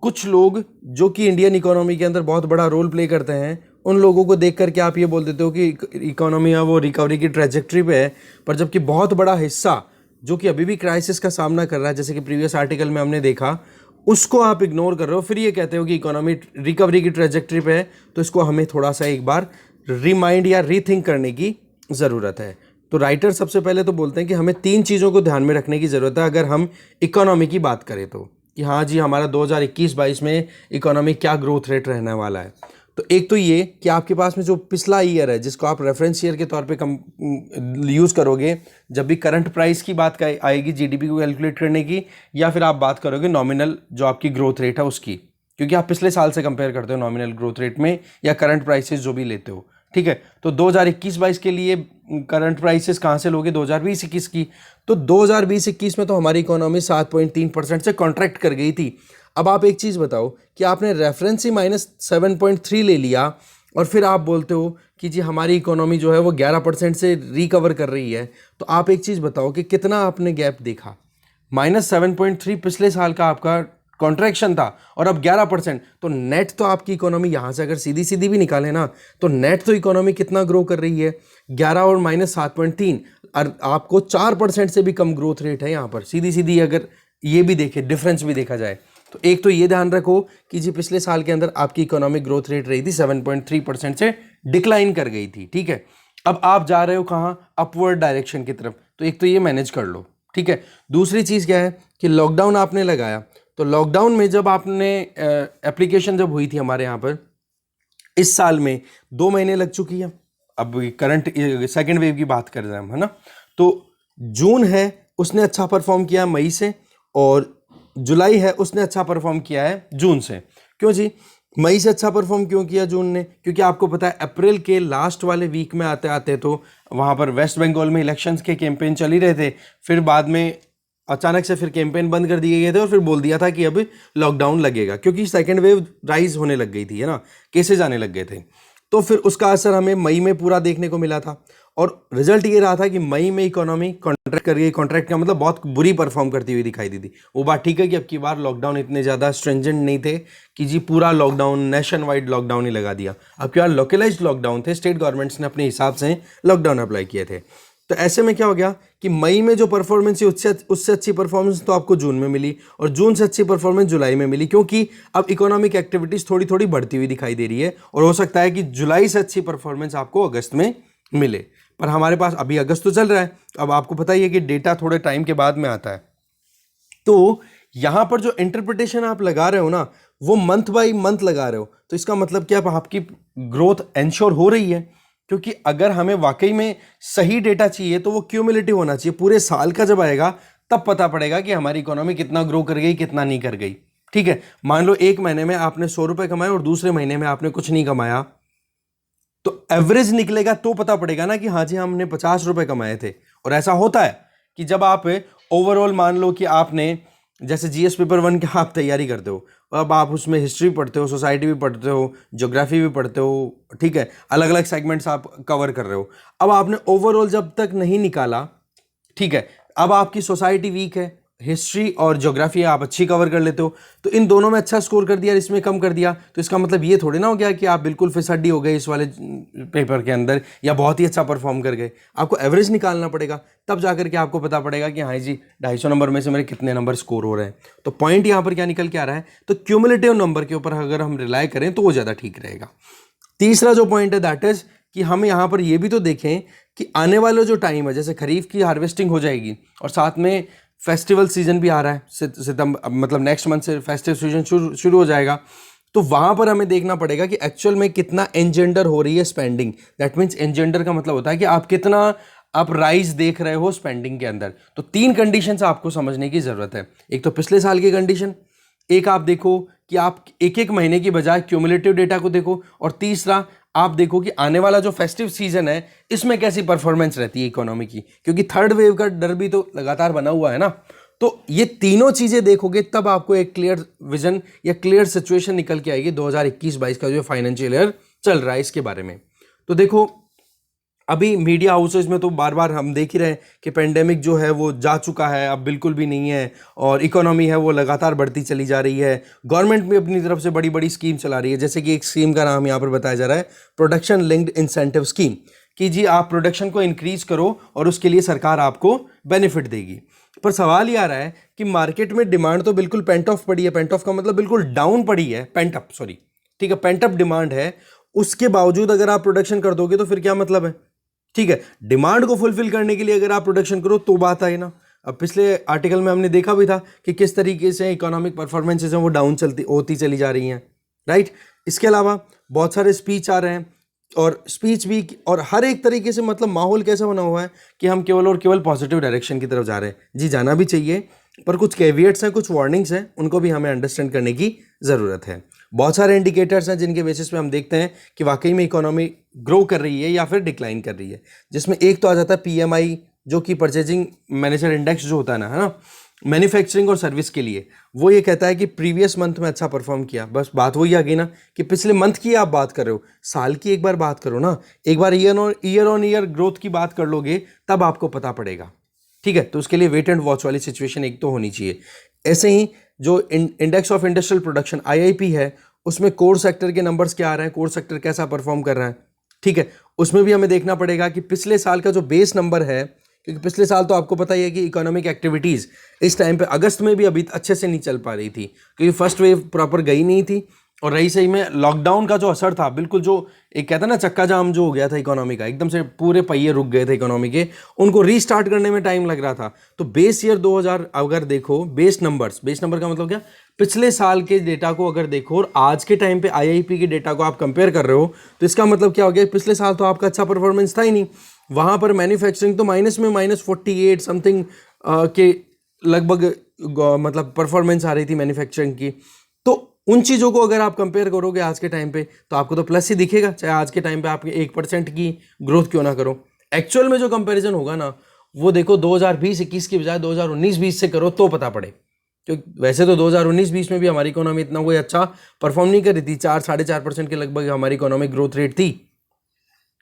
Speaker 1: कुछ लोग जो कि इंडियन इकोनॉमी के अंदर बहुत बड़ा रोल प्ले करते हैं उन लोगों को देख करके आप ये बोल देते हो कि इकोनॉमी है वो रिकवरी की ट्रैजेक्टरी पे है, पर जबकि बहुत बड़ा हिस्सा जो कि अभी भी क्राइसिस का सामना कर रहा है, जैसे कि प्रीवियस आर्टिकल में हमने देखा, उसको आप इग्नोर कर रहे हो। फिर ये कहते हो कि इकोनॉमी रिकवरी की ट्रैजेक्टरी पे है, तो इसको हमें थोड़ा सा एक बार रिमाइंड या रीथिंक करने की ज़रूरत है। तो राइटर सबसे पहले तो बोलते हैं कि हमें 3 चीज़ों को ध्यान में रखने की ज़रूरत है अगर हम इकोनॉमी की बात करें तो, कि हाँ जी हमारा 2021-22 में इकोनॉमी क्या ग्रोथ रेट रहने वाला है। तो एक तो ये कि आपके पास में जो पिछला ईयर है जिसको आप रेफरेंस ईयर के तौर पे कम यूज़ करोगे जब भी करंट प्राइस की बात आएगी जीडीपी को कैलकुलेट करने की, या फिर आप बात करोगे नॉमिनल जो आपकी ग्रोथ रेट है उसकी, क्योंकि आप पिछले साल से कंपेयर करते हो नॉमिनल ग्रोथ रेट में या करंट प्राइसेस जो भी लेते हो। ठीक है, तो 2021-22 के लिए करंट प्राइसेस कहाँ से लोगे 2020-21 की, तो 2020-21 में तो हमारी इकोनॉमी 7.3% से कॉन्ट्रैक्ट कर गई थी। अब आप एक चीज़ बताओ कि आपने रेफरेंस ही -7.3 ले लिया और फिर आप बोलते हो कि जी हमारी इकोनॉमी जो है वो 11% से रिकवर कर रही है, तो आप एक चीज़ बताओ कि कितना आपने गैप देखा। -7.3 पिछले साल का आपका कॉन्ट्रैक्शन था और अब 11%, तो नेट तो आपकी इकोनॉमी यहाँ से अगर सीधी सीधी भी निकाले ना तो नेट तो इकोनॉमी कितना ग्रो कर रही है 11 और -7.3, और आपको 4% से भी कम ग्रोथ रेट है यहाँ पर सीधी सीधी, अगर ये भी देखे डिफरेंस भी देखा जाए तो। एक तो ये ध्यान रखो कि जी पिछले साल के अंदर आपकी इकोनॉमिक ग्रोथ रेट रही थी 7.3% से डिक्लाइन कर गई थी। ठीक है, अब आप जा रहे हो कहाँ, अपवर्ड डायरेक्शन की तरफ, तो एक तो ये मैनेज कर लो। ठीक है, दूसरी चीज़ क्या है कि लॉकडाउन आपने लगाया, तो लॉकडाउन में जब आपने एप्लीकेशन जब हुई थी हमारे यहाँ पर इस साल में 2 महीने लग चुकी है। अब करंट सेकेंड वेव की बात कर रहे हैं हम, है ना, तो जून है उसने अच्छा परफॉर्म किया मई से, और जुलाई है उसने अच्छा परफॉर्म किया है जून से। क्यों जी, मई से अच्छा परफॉर्म क्यों किया जून ने, क्योंकि आपको पता है अप्रैल के लास्ट वाले वीक में आते आते तो वहाँ पर वेस्ट बंगाल में इलेक्शंस के कैंपेन चल ही रहे थे, फिर बाद में अचानक से फिर कैंपेन बंद कर दिए गए थे और फिर बोल दिया था कि अब लॉकडाउन लगेगा, क्योंकि सेकेंड वेव राइज होने लग गई थी, है ना, केसेज आने लग गए थे। तो फिर उसका असर हमें मई में पूरा देखने को मिला था, और रिजल्ट ये रहा था कि मई में इकोनॉमी कॉन्ट्रैक्ट कर गई। कॉन्ट्रैक्ट का मतलब बहुत बुरी परफॉर्म करती हुई दिखाई दी थी। वो बात ठीक है कि अब की बार लॉकडाउन इतने ज़्यादा स्ट्रिंजेंट नहीं थे कि जी पूरा लॉकडाउन नेशन वाइड लॉकडाउन ही लगा दिया। अब की बार लोकलाइज्ड लॉकडाउन थे, स्टेट गवर्नमेंट्स ने अपने हिसाब से लॉकडाउन अप्लाई किए थे। तो ऐसे में क्या हो गया कि मई में जो परफॉर्मेंस है उससे अच्छी परफॉर्मेंस तो आपको जून में मिली, और जून से अच्छी परफॉर्मेंस जुलाई में मिली, क्योंकि अब इकोनॉमिक एक्टिविटीज थोड़ी थोड़ी बढ़ती हुई दिखाई दे रही है, और हो सकता है कि जुलाई से अच्छी परफॉर्मेंस आपको अगस्त में मिले। पर हमारे पास अभी अगस्त तो चल रहा है, अब आपको पता ही है कि डेटा थोड़े टाइम के बाद में आता है। तो यहां पर जो इंटरप्रिटेशन आप लगा रहे हो ना वो मंथ बाई मंथ लगा रहे हो, तो इसका मतलब क्या आपकी ग्रोथ एंश्योर हो रही है, क्योंकि अगर हमें वाकई में सही डेटा चाहिए तो वो क्यूमुलेटिव होना चाहिए। पूरे साल का जब आएगा तब पता पड़ेगा कि हमारी इकोनॉमी कितना ग्रो कर गई कितना नहीं कर गई। ठीक है, मान लो एक महीने में आपने 100 रुपए कमाए और दूसरे महीने में आपने कुछ नहीं कमाया, तो एवरेज निकलेगा तो पता पड़ेगा ना कि हाँ जी हमने 50 रुपए कमाए थे। और ऐसा होता है कि जब आप ओवरऑल मान लो कि आपने जैसे जीएस पेपर 1 की आप तैयारी करते हो, अब आप उसमें हिस्ट्री पढ़ते हो, सोसाइटी भी पढ़ते हो, ज्योग्राफी भी पढ़ते हो, ठीक है, अलग अलग सेगमेंट्स आप कवर कर रहे हो। अब आपने ओवरऑल जब तक नहीं निकाला, ठीक है, अब आपकी सोसाइटी वीक है, हिस्ट्री और ज्योग्राफी आप अच्छी कवर कर लेते हो, तो इन दोनों में अच्छा स्कोर कर दिया, इसमें कम कर दिया, तो इसका मतलब ये थोड़ी ना हो गया कि आप बिल्कुल फिसड्डी हो गए इस वाले पेपर के अंदर या बहुत ही अच्छा परफॉर्म कर गए। आपको एवरेज निकालना पड़ेगा, तब जाकर के आपको पता पड़ेगा कि हाँ जी 250 नंबर में से मेरे कितने नंबर स्कोर हो रहे हैं। तो पॉइंट यहाँ पर क्या निकल के आ रहा है, तो क्यूमुलेटिव नंबर के ऊपर अगर हम रिलाय करें तो वो ज़्यादा ठीक रहेगा। तीसरा जो पॉइंट है दैट इज कि हम यहाँ पर ये भी तो देखें कि आने वाला जो टाइम है, जैसे खरीफ की हार्वेस्टिंग हो जाएगी और साथ में फेस्टिवल सीजन भी आ रहा है, सितंबर मतलब नेक्स्ट मंथ से फेस्टिव सीजन शुरू हो जाएगा, तो वहां पर हमें देखना पड़ेगा कि एक्चुअल में कितना एंजेंडर हो रही है स्पेंडिंग। दैट मीन्स एंजेंडर का मतलब होता है कि आप कितना आप राइज देख रहे हो स्पेंडिंग के अंदर। तो 3 कंडीशंस आपको समझने की जरूरत है। एक तो पिछले साल की कंडीशन, एक आप देखो कि आप एक एक महीने की बजाय क्यूमुलेटिव डेटा को देखो, और तीसरा आप देखो कि आने वाला जो फेस्टिव सीजन है इसमें कैसी परफॉर्मेंस रहती है इकोनॉमी की, क्योंकि थर्ड वेव का डर भी तो लगातार बना हुआ है ना। तो ये तीनों चीजें देखोगे तब आपको एक क्लियर विजन या क्लियर सिचुएशन निकल के आएगी 2021-22 का जो फाइनेंशियल ईयर चल रहा है इसके बारे में। तो देखो अभी मीडिया हाउसेज में तो बार बार हम देख ही रहे हैं कि पेंडेमिक जो है वो जा चुका है, अब बिल्कुल भी नहीं है, और इकोनॉमी है वो लगातार बढ़ती चली जा रही है। गवर्नमेंट भी अपनी तरफ से बड़ी बड़ी स्कीम चला रही है, जैसे कि एक स्कीम का नाम यहाँ पर बताया जा रहा है प्रोडक्शन लिंक्ड इंसेंटिव स्कीम, कि जी आप प्रोडक्शन को इंक्रीज करो और उसके लिए सरकार आपको बेनिफिट देगी। पर सवाल ये आ रहा है कि मार्केट में डिमांड तो बिल्कुल पेंट ऑफ पड़ी है, पेंट ऑफ का मतलब बिल्कुल डाउन पड़ी है, पेंट अप सॉरी, ठीक है, पेंट अप डिमांड है, उसके बावजूद अगर आप प्रोडक्शन कर दोगे तो फिर क्या मतलब है? ठीक है, डिमांड को फुलफिल करने के लिए अगर आप प्रोडक्शन करो तो बात आई ना। अब पिछले आर्टिकल में हमने देखा भी था कि किस तरीके से इकोनॉमिक परफॉर्मेंसेज हैं वो डाउन चलती होती चली जा रही हैं, राइट। इसके अलावा बहुत सारे स्पीच आ रहे हैं, और स्पीच भी, और हर एक तरीके से मतलब माहौल कैसा बना हुआ है कि हम केवल और केवल पॉजिटिव डायरेक्शन की तरफ जा रहे हैं। जी, जाना भी चाहिए, पर कुछ कैविएट्स हैं, कुछ वार्निंग्स हैं, उनको भी हमें अंडरस्टैंड करने की ज़रूरत है। बहुत सारे इंडिकेटर्स हैं जिनके बेसिस पे हम देखते हैं कि वाकई में इकोनॉमी ग्रो कर रही है या फिर डिक्लाइन कर रही है, जिसमें एक तो आ जाता है पीएमआई, जो कि परचेजिंग मैनेजर इंडेक्स जो होता है ना, मैन्युफैक्चरिंग और सर्विस के लिए। वो ये कहता है कि प्रीवियस मंथ में अच्छा परफॉर्म किया। बस बात वही आ गई ना कि पिछले मंथ की आप बात कर रहे हो, साल की एक बार बात करो ना, एक बार ईयर ऑन ईयर ग्रोथ की बात कर लोगे तब आपको पता पड़ेगा। ठीक है, तो उसके लिए वेट एंड वॉच वाली सिचुएशन एक तो होनी चाहिए। ऐसे ही जो index of industrial production IIP है, उसमें कोर सेक्टर के नंबर्स क्या आ रहे हैं, कोर सेक्टर कैसा परफॉर्म कर रहा है। ठीक है, उसमें भी हमें देखना पड़ेगा कि पिछले साल का जो बेस नंबर है, क्योंकि पिछले साल तो आपको पता ही है कि इकोनॉमिक एक्टिविटीज़ इस टाइम पे अगस्त में भी अभी अच्छे से नहीं चल पा रही थी, क्योंकि फर्स्ट वेव प्रॉपर गई नहीं थी, और रही सही में लॉकडाउन का जो असर था, बिल्कुल जो एक कहता है ना चक्का जाम जो हो गया था इकोनॉमी का, एकदम से पूरे पहिए रुक गए थे इकोनॉमी के, उनको रीस्टार्ट करने में टाइम लग रहा था। तो बेस ईयर 2000 अगर देखो, बेस नंबर का मतलब क्या, पिछले साल के डेटा को अगर देखो और आज के टाइम पे आईआईपी के डेटा को आप कंपेयर कर रहे हो, तो इसका मतलब क्या हो गया, पिछले साल तो आपका अच्छा परफॉर्मेंस था ही नहीं। वहाँ पर मैन्युफैक्चरिंग तो माइनस में -48 समथिंग के लगभग मतलब परफॉर्मेंस आ रही थी मैन्युफैक्चरिंग की। तो उन चीज़ों को अगर आप कंपेयर करोगे आज के टाइम पे, तो आपको तो प्लस ही दिखेगा, चाहे आज के टाइम पे आप 1% की ग्रोथ क्यों ना करो। एक्चुअल में जो कंपैरिजन होगा ना, वो देखो 2020-21 की बजाय 2019-20 से करो तो पता पड़े। क्योंकि वैसे तो 2019-20 में भी हमारी इकोनॉमी इतना कोई अच्छा परफॉर्म नहीं कर रही थी, 4-4.5% के लगभग हमारी इकोनॉमिक ग्रोथ रेट थी।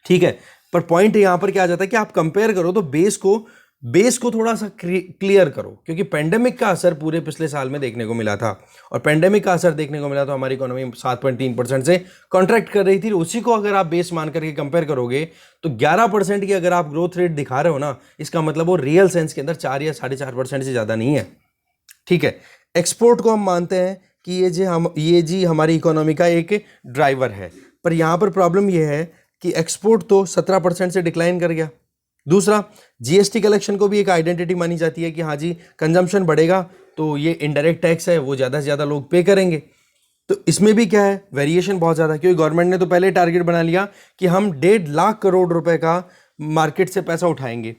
Speaker 1: ठीक है, पर पॉइंट यहाँ पर क्या आ जाता है कि आप कंपेयर करो तो बेस को थोड़ा सा क्लियर करो, क्योंकि पेंडेमिक का असर पूरे पिछले साल में देखने को मिला था, और पेंडेमिक का असर देखने को मिला तो हमारी इकोनॉमी 7.3% से कॉन्ट्रैक्ट कर रही थी। उसी को अगर आप बेस मान करके कंपेयर करोगे तो 11% की अगर आप ग्रोथ रेट दिखा रहे हो ना, इसका मतलब वो रियल सेंस के अंदर 4 या 4.5% से ज़्यादा नहीं है। ठीक है, एक्सपोर्ट को हम मानते हैं कि ये जी हमारी इकोनॉमी का एक ड्राइवर है, पर यहाँ पर प्रॉब्लम ये है कि एक्सपोर्ट तो 17% से डिक्लाइन कर गया। दूसरा, जीएसटी कलेक्शन को भी एक आइडेंटिटी मानी जाती है कि हाँ जी, कंजम्पशन बढ़ेगा तो ये इनडायरेक्ट टैक्स है वो ज़्यादा से ज़्यादा लोग पे करेंगे। तो इसमें भी क्या है, वेरिएशन बहुत ज़्यादा, क्योंकि गवर्नमेंट ने तो पहले टारगेट बना लिया कि हम 1.5 लाख करोड़ रुपए का मार्केट से पैसा उठाएंगे।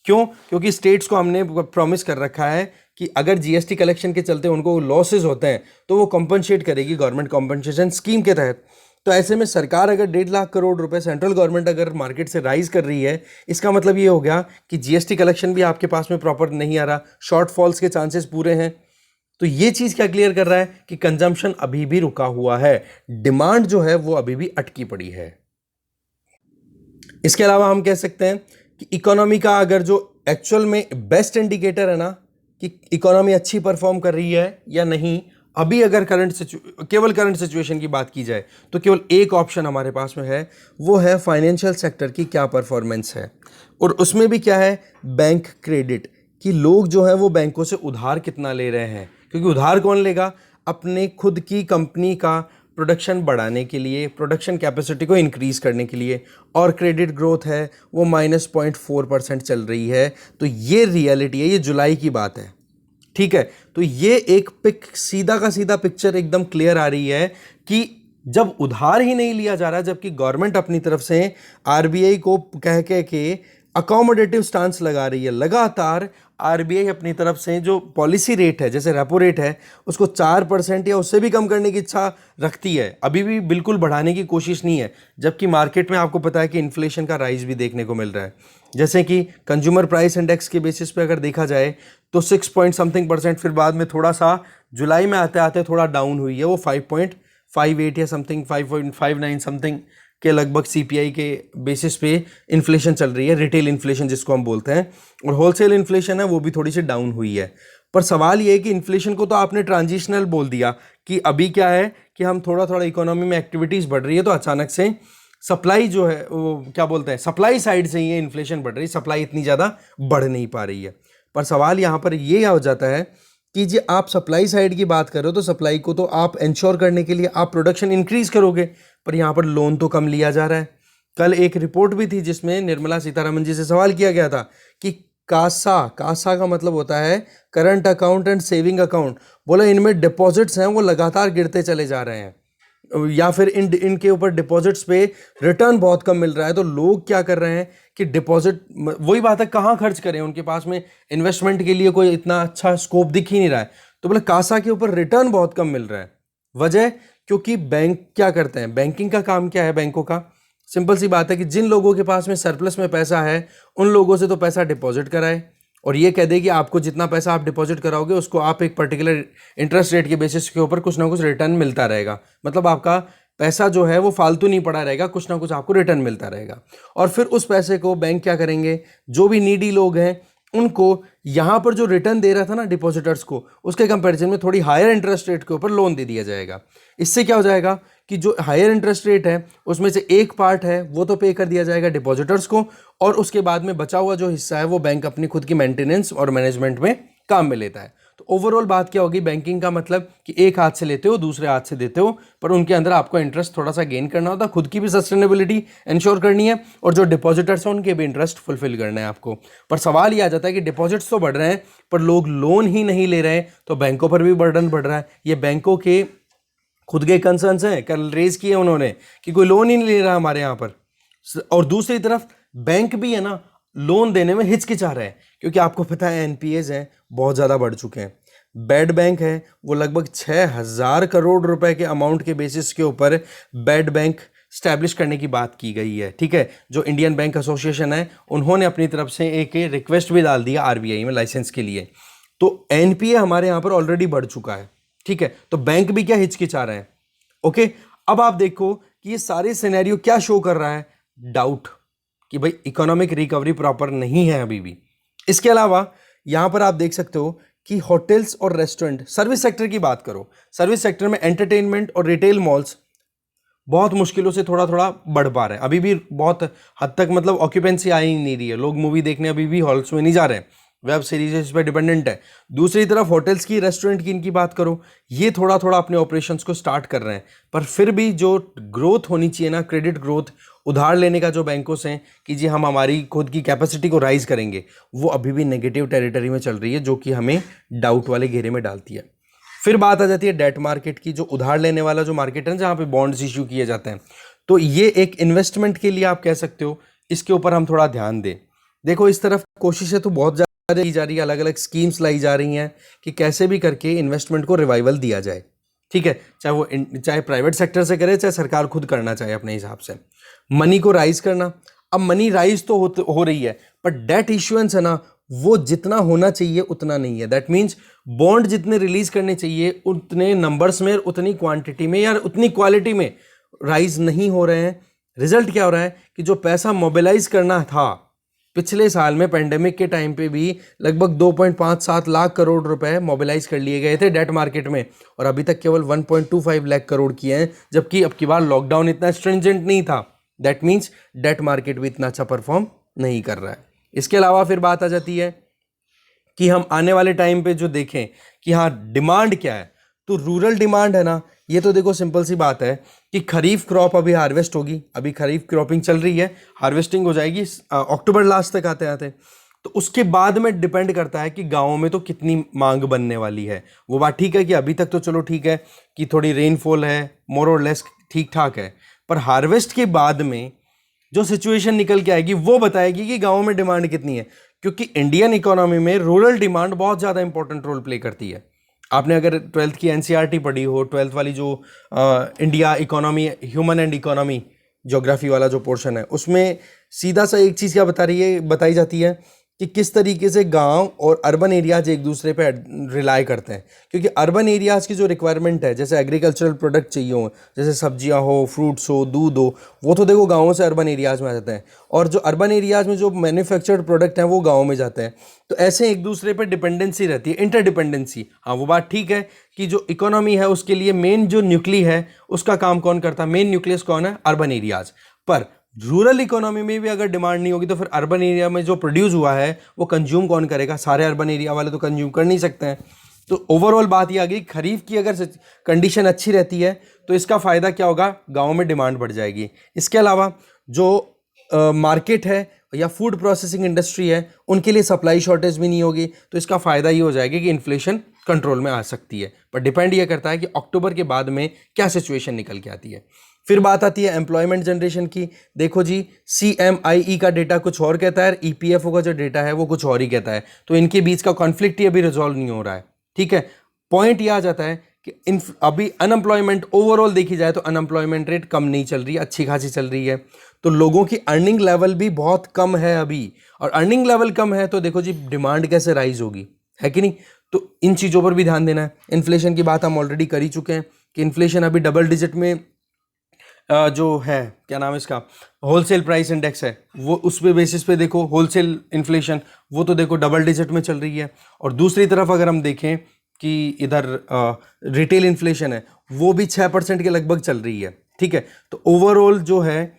Speaker 1: क्यों? क्योंकि स्टेट्स को हमने प्रॉमिस कर रखा है कि अगर जीएसटी कलेक्शन के चलते उनको लॉसेज होते हैं तो वो कॉम्पनसेट करेगी गवर्नमेंट कॉम्पनसेशन स्कीम के तहत। तो ऐसे में सरकार अगर 1.5 लाख करोड़ रुपए सेंट्रल गवर्नमेंट अगर मार्केट से राइज कर रही है, इसका मतलब ये हो गया कि जीएसटी कलेक्शन भी आपके पास में प्रॉपर नहीं आ रहा, शॉर्टफॉल्स के चांसेस पूरे हैं। तो ये चीज़ क्या क्लियर कर रहा है कि कंजम्पशन अभी भी रुका हुआ है, डिमांड जो है वो अभी भी अटकी पड़ी है। इसके अलावा हम कह सकते हैं कि इकोनॉमी का अगर जो एक्चुअल में बेस्ट इंडिकेटर है ना कि इकोनॉमी अच्छी परफॉर्म कर रही है या नहीं, अभी अगर केवल करंट सिचुएशन की बात की जाए तो केवल एक ऑप्शन हमारे पास में है, वो है फाइनेंशियल सेक्टर की क्या परफॉर्मेंस है। और उसमें भी क्या है, बैंक क्रेडिट, कि लोग जो है वो बैंकों से उधार कितना ले रहे हैं, क्योंकि उधार कौन लेगा, अपने खुद की कंपनी का प्रोडक्शन बढ़ाने के लिए, प्रोडक्शन कैपेसिटी को इंक्रीज़ करने के लिए, और क्रेडिट ग्रोथ है वो -0.4% चल रही है। तो ये रियलिटी है, ये जुलाई की बात है। ठीक है, तो ये एक सीधा का सीधा पिक्चर एकदम क्लियर आ रही है कि जब उधार ही नहीं लिया जा रहा, जबकि गवर्नमेंट अपनी तरफ से आरबीआई को कह के अकोमोडेटिव स्टांस लगा रही है, लगातार आरबीआई अपनी तरफ से जो पॉलिसी रेट है, जैसे रेपो रेट है, उसको 4% या उससे भी कम करने की इच्छा रखती है, अभी भी बिल्कुल बढ़ाने की कोशिश नहीं है। जबकि मार्केट में आपको पता है कि इन्फ्लेशन का राइज भी देखने को मिल रहा है, जैसे कि कंज्यूमर प्राइस इंडेक्स के बेसिस पे अगर देखा जाए तो 6 पॉइंट समथिंग %, फिर बाद में थोड़ा सा जुलाई में आते आते थोड़ा डाउन हुई है, वो 5.58 या समथिंग 5.59 समथिंग के लगभग सीपीआई के बेसिस पे इन्फ्लेशन चल रही है, रिटेल इन्फ्लेशन जिसको हम बोलते हैं, और होलसेल इन्फ्लेशन है वो भी थोड़ी सी डाउन हुई है। पर सवाल ये है कि इन्फ्लेशन को तो आपने ट्रांजिशनल बोल दिया कि अभी क्या है कि हम थोड़ा थोड़ा इकोनॉमी में एक्टिविटीज़ बढ़ रही है, तो अचानक से सप्लाई जो है वो क्या बोलते हैं, सप्लाई साइड से ही ये इन्फ्लेशन बढ़ रही है, सप्लाई इतनी ज़्यादा बढ़ नहीं पा रही है। पर सवाल यहाँ पर ये हो जाता है कि जी आप सप्लाई साइड की बात कर रहे हो, तो सप्लाई को तो आप इंश्योर करने के लिए आप प्रोडक्शन इंक्रीज करोगे, पर यहाँ पर लोन तो कम लिया जा रहा है। कल एक रिपोर्ट भी थी जिसमें निर्मला सीतारमन जी से सवाल किया गया था कि कासा कासा का मतलब होता है current account and saving account, बोला इनमें डिपॉजिट्स हैं वो लगातार गिरते चले जा रहे हैं, या फिर इनके ऊपर डिपॉजिट्स पे रिटर्न बहुत कम मिल रहा है। तो लोग क्या कर रहे हैं कि डिपॉजिट, वही बात है कहाँ खर्च करें, उनके पास में इन्वेस्टमेंट के लिए कोई इतना अच्छा स्कोप दिख ही नहीं रहा है। तो बोले कासा के ऊपर रिटर्न बहुत कम मिल रहा है। वजह क्योंकि बैंक क्या करते हैं, बैंकिंग का काम क्या है बैंकों का, सिंपल सी बात है कि जिन लोगों के पास में सरप्लस में पैसा है उन लोगों से तो पैसा डिपॉजिट कराए और ये कह दे कि आपको जितना पैसा आप डिपॉजिट कराओगे उसको आप एक पर्टिकुलर इंटरेस्ट रेट के बेसिस के ऊपर कुछ ना कुछ रिटर्न मिलता रहेगा। मतलब आपका पैसा जो है वो फालतू नहीं पड़ा रहेगा, कुछ ना कुछ आपको रिटर्न मिलता रहेगा। और फिर उस पैसे को बैंक क्या करेंगे, जो भी नीडी लोग हैं उनको यहाँ पर जो रिटर्न दे रहा था ना डिपॉजिटर्स को, उसके कंपैरिजन में थोड़ी हायर इंटरेस्ट रेट के ऊपर लोन दे दिया जाएगा। इससे क्या हो जाएगा कि जो हायर इंटरेस्ट रेट है उसमें से एक पार्ट है वो तो पे कर दिया जाएगा डिपॉजिटर्स को, और उसके बाद में बचा हुआ जो हिस्सा है वो बैंक अपनी खुद की मेंटेनेंस और मैनेजमेंट में काम में लेता है। तो ओवरऑल बात क्या होगी, बैंकिंग का मतलब कि एक हाथ से लेते हो दूसरे हाथ से देते हो, पर उनके अंदर आपको इंटरेस्ट थोड़ा सा गेन करना होता है, खुद की भी सस्टेनेबिलिटी इंश्योर करनी है और जो डिपॉजिटर्स हैं उनके भी इंटरेस्ट फुलफिल करना है आपको। पर सवाल ये आ जाता है कि डिपॉजिट्स तो बढ़ रहे हैं पर लोग लोन ही नहीं ले रहे, तो बैंकों पर भी बर्डन बढ़ रहा है। ये बैंकों के खुद के कंसर्न्स हैं, कल रेज किए उन्होंने कि कोई लोन ही नहीं ले रहा हमारे यहाँ पर। और दूसरी तरफ बैंक भी है ना लोन देने में हिचकिचा रहे हैं, क्योंकि आपको पता है एनपीएज हैं बहुत ज़्यादा बढ़ चुके हैं। बैड बैंक है वो लगभग 6,000 करोड़ रुपए के अमाउंट के बेसिस के ऊपर बैड बैंक स्टैब्लिश करने की बात की गई है। ठीक है, जो इंडियन बैंक एसोसिएशन है उन्होंने अपनी तरफ से एक रिक्वेस्ट भी डाल दिया आरबीआई में लाइसेंस के लिए। तो एनपीए हमारे यहाँ पर ऑलरेडी बढ़ चुका है। ठीक है, तो बैंक भी क्या हिचकिचा रहे हैं। ओके, अब आप देखो कि ये सारे सिनेरियो क्या शो कर रहा है, डाउट कि भाई इकोनॉमिक रिकवरी प्रॉपर नहीं है अभी भी। इसके अलावा यहां पर आप देख सकते हो कि होटल्स और रेस्टोरेंट, सर्विस सेक्टर की बात करो, सर्विस सेक्टर में एंटरटेनमेंट और रिटेल मॉल्स बहुत मुश्किलों से थोड़ा थोड़ा बढ़ पा रहे हैं, अभी भी बहुत हद तक मतलब ऑक्यूपेंसी आ ही नहीं रही है, लोग मूवी देखने अभी भी हॉल्स में नहीं जा रहे हैं, वेब सीरीज इस पर डिपेंडेंट है। दूसरी तरफ होटल्स की, रेस्टोरेंट की इनकी बात करो, ये थोड़ा थोड़ा अपने ऑपरेशंस को स्टार्ट कर रहे हैं, पर फिर भी जो ग्रोथ होनी चाहिए ना, क्रेडिट ग्रोथ, उधार लेने का जो बैंकों से कि जी हम हमारी खुद की कैपेसिटी को राइज करेंगे, वो अभी भी नेगेटिव टेरिटरी में चल रही है, जो कि हमें डाउट वाले घेरे में डालती है। फिर बात आ जाती है डेट मार्केट की, जो उधार लेने वाला जो मार्केट है जहाँ पे बॉन्ड्स इश्यू किए जाते हैं, तो ये एक इन्वेस्टमेंट के लिए आप कह सकते हो, इसके ऊपर हम थोड़ा ध्यान दें। देखो इस तरफ कोशिशें तो बहुत ज़्यादा की जा रही है, अलग अलग स्कीम्स लाई जा रही हैं कि कैसे भी करके इन्वेस्टमेंट को रिवाइवल दिया जाए। ठीक है, चाहे प्राइवेट सेक्टर से करे, चाहे सरकार खुद करना चाहे अपने हिसाब से मनी को राइज करना। अब मनी राइज तो हो रही है, पर डेट इश्यूएंस है ना, वो जितना होना चाहिए उतना नहीं है। दैट मीन्स बॉन्ड जितने रिलीज करने चाहिए उतने नंबर्स में, उतनी क्वांटिटी में या उतनी क्वालिटी में राइज नहीं हो रहे हैं। रिजल्ट क्या हो रहा है कि जो पैसा मोबिलाइज करना था पिछले साल में पेंडेमिक के टाइम पे भी लगभग 2.57 लाख करोड़ रुपए मोबिलाइज कर लिए गए थे डेट मार्केट में, और अभी तक केवल 1.25 लाख करोड़ किए हैं, जबकि अब की बार लॉकडाउन इतना स्ट्रिंजेंट नहीं था। दैट मीन्स डेट मार्केट भी इतना अच्छा परफॉर्म नहीं कर रहा है। इसके अलावा फिर बात आ जाती है कि हम आने वाले टाइम पे जो देखें कि हाँ डिमांड क्या है, तो रूरल डिमांड है ना, ये तो देखो सिंपल सी बात है कि खरीफ क्रॉप अभी हार्वेस्ट होगी, अभी खरीफ क्रॉपिंग चल रही है, हार्वेस्टिंग हो जाएगी अक्टूबर लास्ट तक आते आते, तो उसके बाद में डिपेंड करता है कि गाँव में तो कितनी मांग बनने वाली है। वो बात ठीक है कि अभी तक तो चलो ठीक है कि थोड़ी रेनफॉल है, मोर और लेस ठीक ठाक है, पर हार्वेस्ट के बाद में जो सिचुएशन निकल के आएगी वो बताएगी कि गाँव में डिमांड कितनी है, क्योंकि इंडियन इकोनॉमी में रूरल डिमांड बहुत ज़्यादा इंपॉर्टेंट रोल प्ले करती है। आपने अगर 12th की एनसीईआरटी पढ़ी हो, 12th वाली जो India economy, human and economy geography वाला जो पोर्शन है, उसमें सीधा सा एक चीज़ क्या बताई जाती है कि किस तरीके से गांव और अर्बन एरियाज एक दूसरे पे रिलाई करते हैं। क्योंकि अर्बन एरियाज की जो रिक्वायरमेंट है, जैसे एग्रीकल्चरल प्रोडक्ट चाहिए हो, जैसे सब्जियां हो, फ्रूट्स हो, दूध हो, वो तो देखो गाँवों से अर्बन एरियाज में आ जाते हैं, और जो अर्बन एरियाज में जो मैन्युफैक्चर्ड प्रोडक्ट हैं वो गाँव में जाते हैं। तो ऐसे एक दूसरे पर डिपेंडेंसी रहती है, इंटरडिपेंडेंसी। हाँ, वो बात ठीक है कि जो इकोनॉमी है उसके लिए मेन जो न्यूक्ली है उसका काम कौन करता है, मेन न्यूक्लियस कौन है, अर्बन एरियाज। पर रूरल इकोनॉमी में भी अगर डिमांड नहीं होगी तो फिर अर्बन एरिया में जो प्रोड्यूस हुआ है वो कंज्यूम कौन करेगा, सारे अर्बन एरिया वाले तो कंज्यूम कर नहीं सकते हैं। तो ओवरऑल बात ये आ गई, खरीफ की अगर कंडीशन अच्छी रहती है तो इसका फ़ायदा क्या होगा, गाँव में डिमांड बढ़ जाएगी। इसके अलावा जो मार्केट है या फूड प्रोसेसिंग इंडस्ट्री है, उनके लिए सप्लाई शॉर्टेज भी नहीं होगी, तो इसका फ़ायदा ये हो जाएगा कि इन्फ्लेशन कंट्रोल में आ सकती है। पर डिपेंड ये करता है कि अक्टूबर के बाद में क्या सिचुएशन निकल के आती है। फिर बात आती है एम्प्लॉयमेंट जनरेशन की। देखो जी, CMIE का डेटा कुछ और कहता है, EPFO का जो डेटा है वो कुछ और ही कहता है, तो इनके बीच का कॉन्फ्लिक्ट ही अभी रिजॉल्व नहीं हो रहा है। ठीक है, पॉइंट ये आ जाता है कि अभी अनएम्प्लॉयमेंट ओवरऑल देखी जाए तो अनएम्प्लॉयमेंट रेट कम नहीं चल रही है, अच्छी खासी चल रही है। तो लोगों की अर्निंग लेवल भी बहुत कम है अभी, और अर्निंग लेवल कम है तो देखो जी डिमांड कैसे राइज होगी, है कि नहीं। तो इन चीज़ों पर भी ध्यान देना है। इन्फ्लेशन की बात हम ऑलरेडी कर ही चुके हैं कि इन्फ्लेशन अभी डबल डिजिट में जो है, क्या नाम है इसका, होलसेल प्राइस इंडेक्स है, वो उस पे बेसिस पे देखो होलसेल इन्फ्लेशन वो तो देखो डबल डिजिट में चल रही है। और दूसरी तरफ अगर हम देखें कि इधर रिटेल इन्फ्लेशन है वो भी 6% के लगभग चल रही है। ठीक है, तो ओवरऑल जो है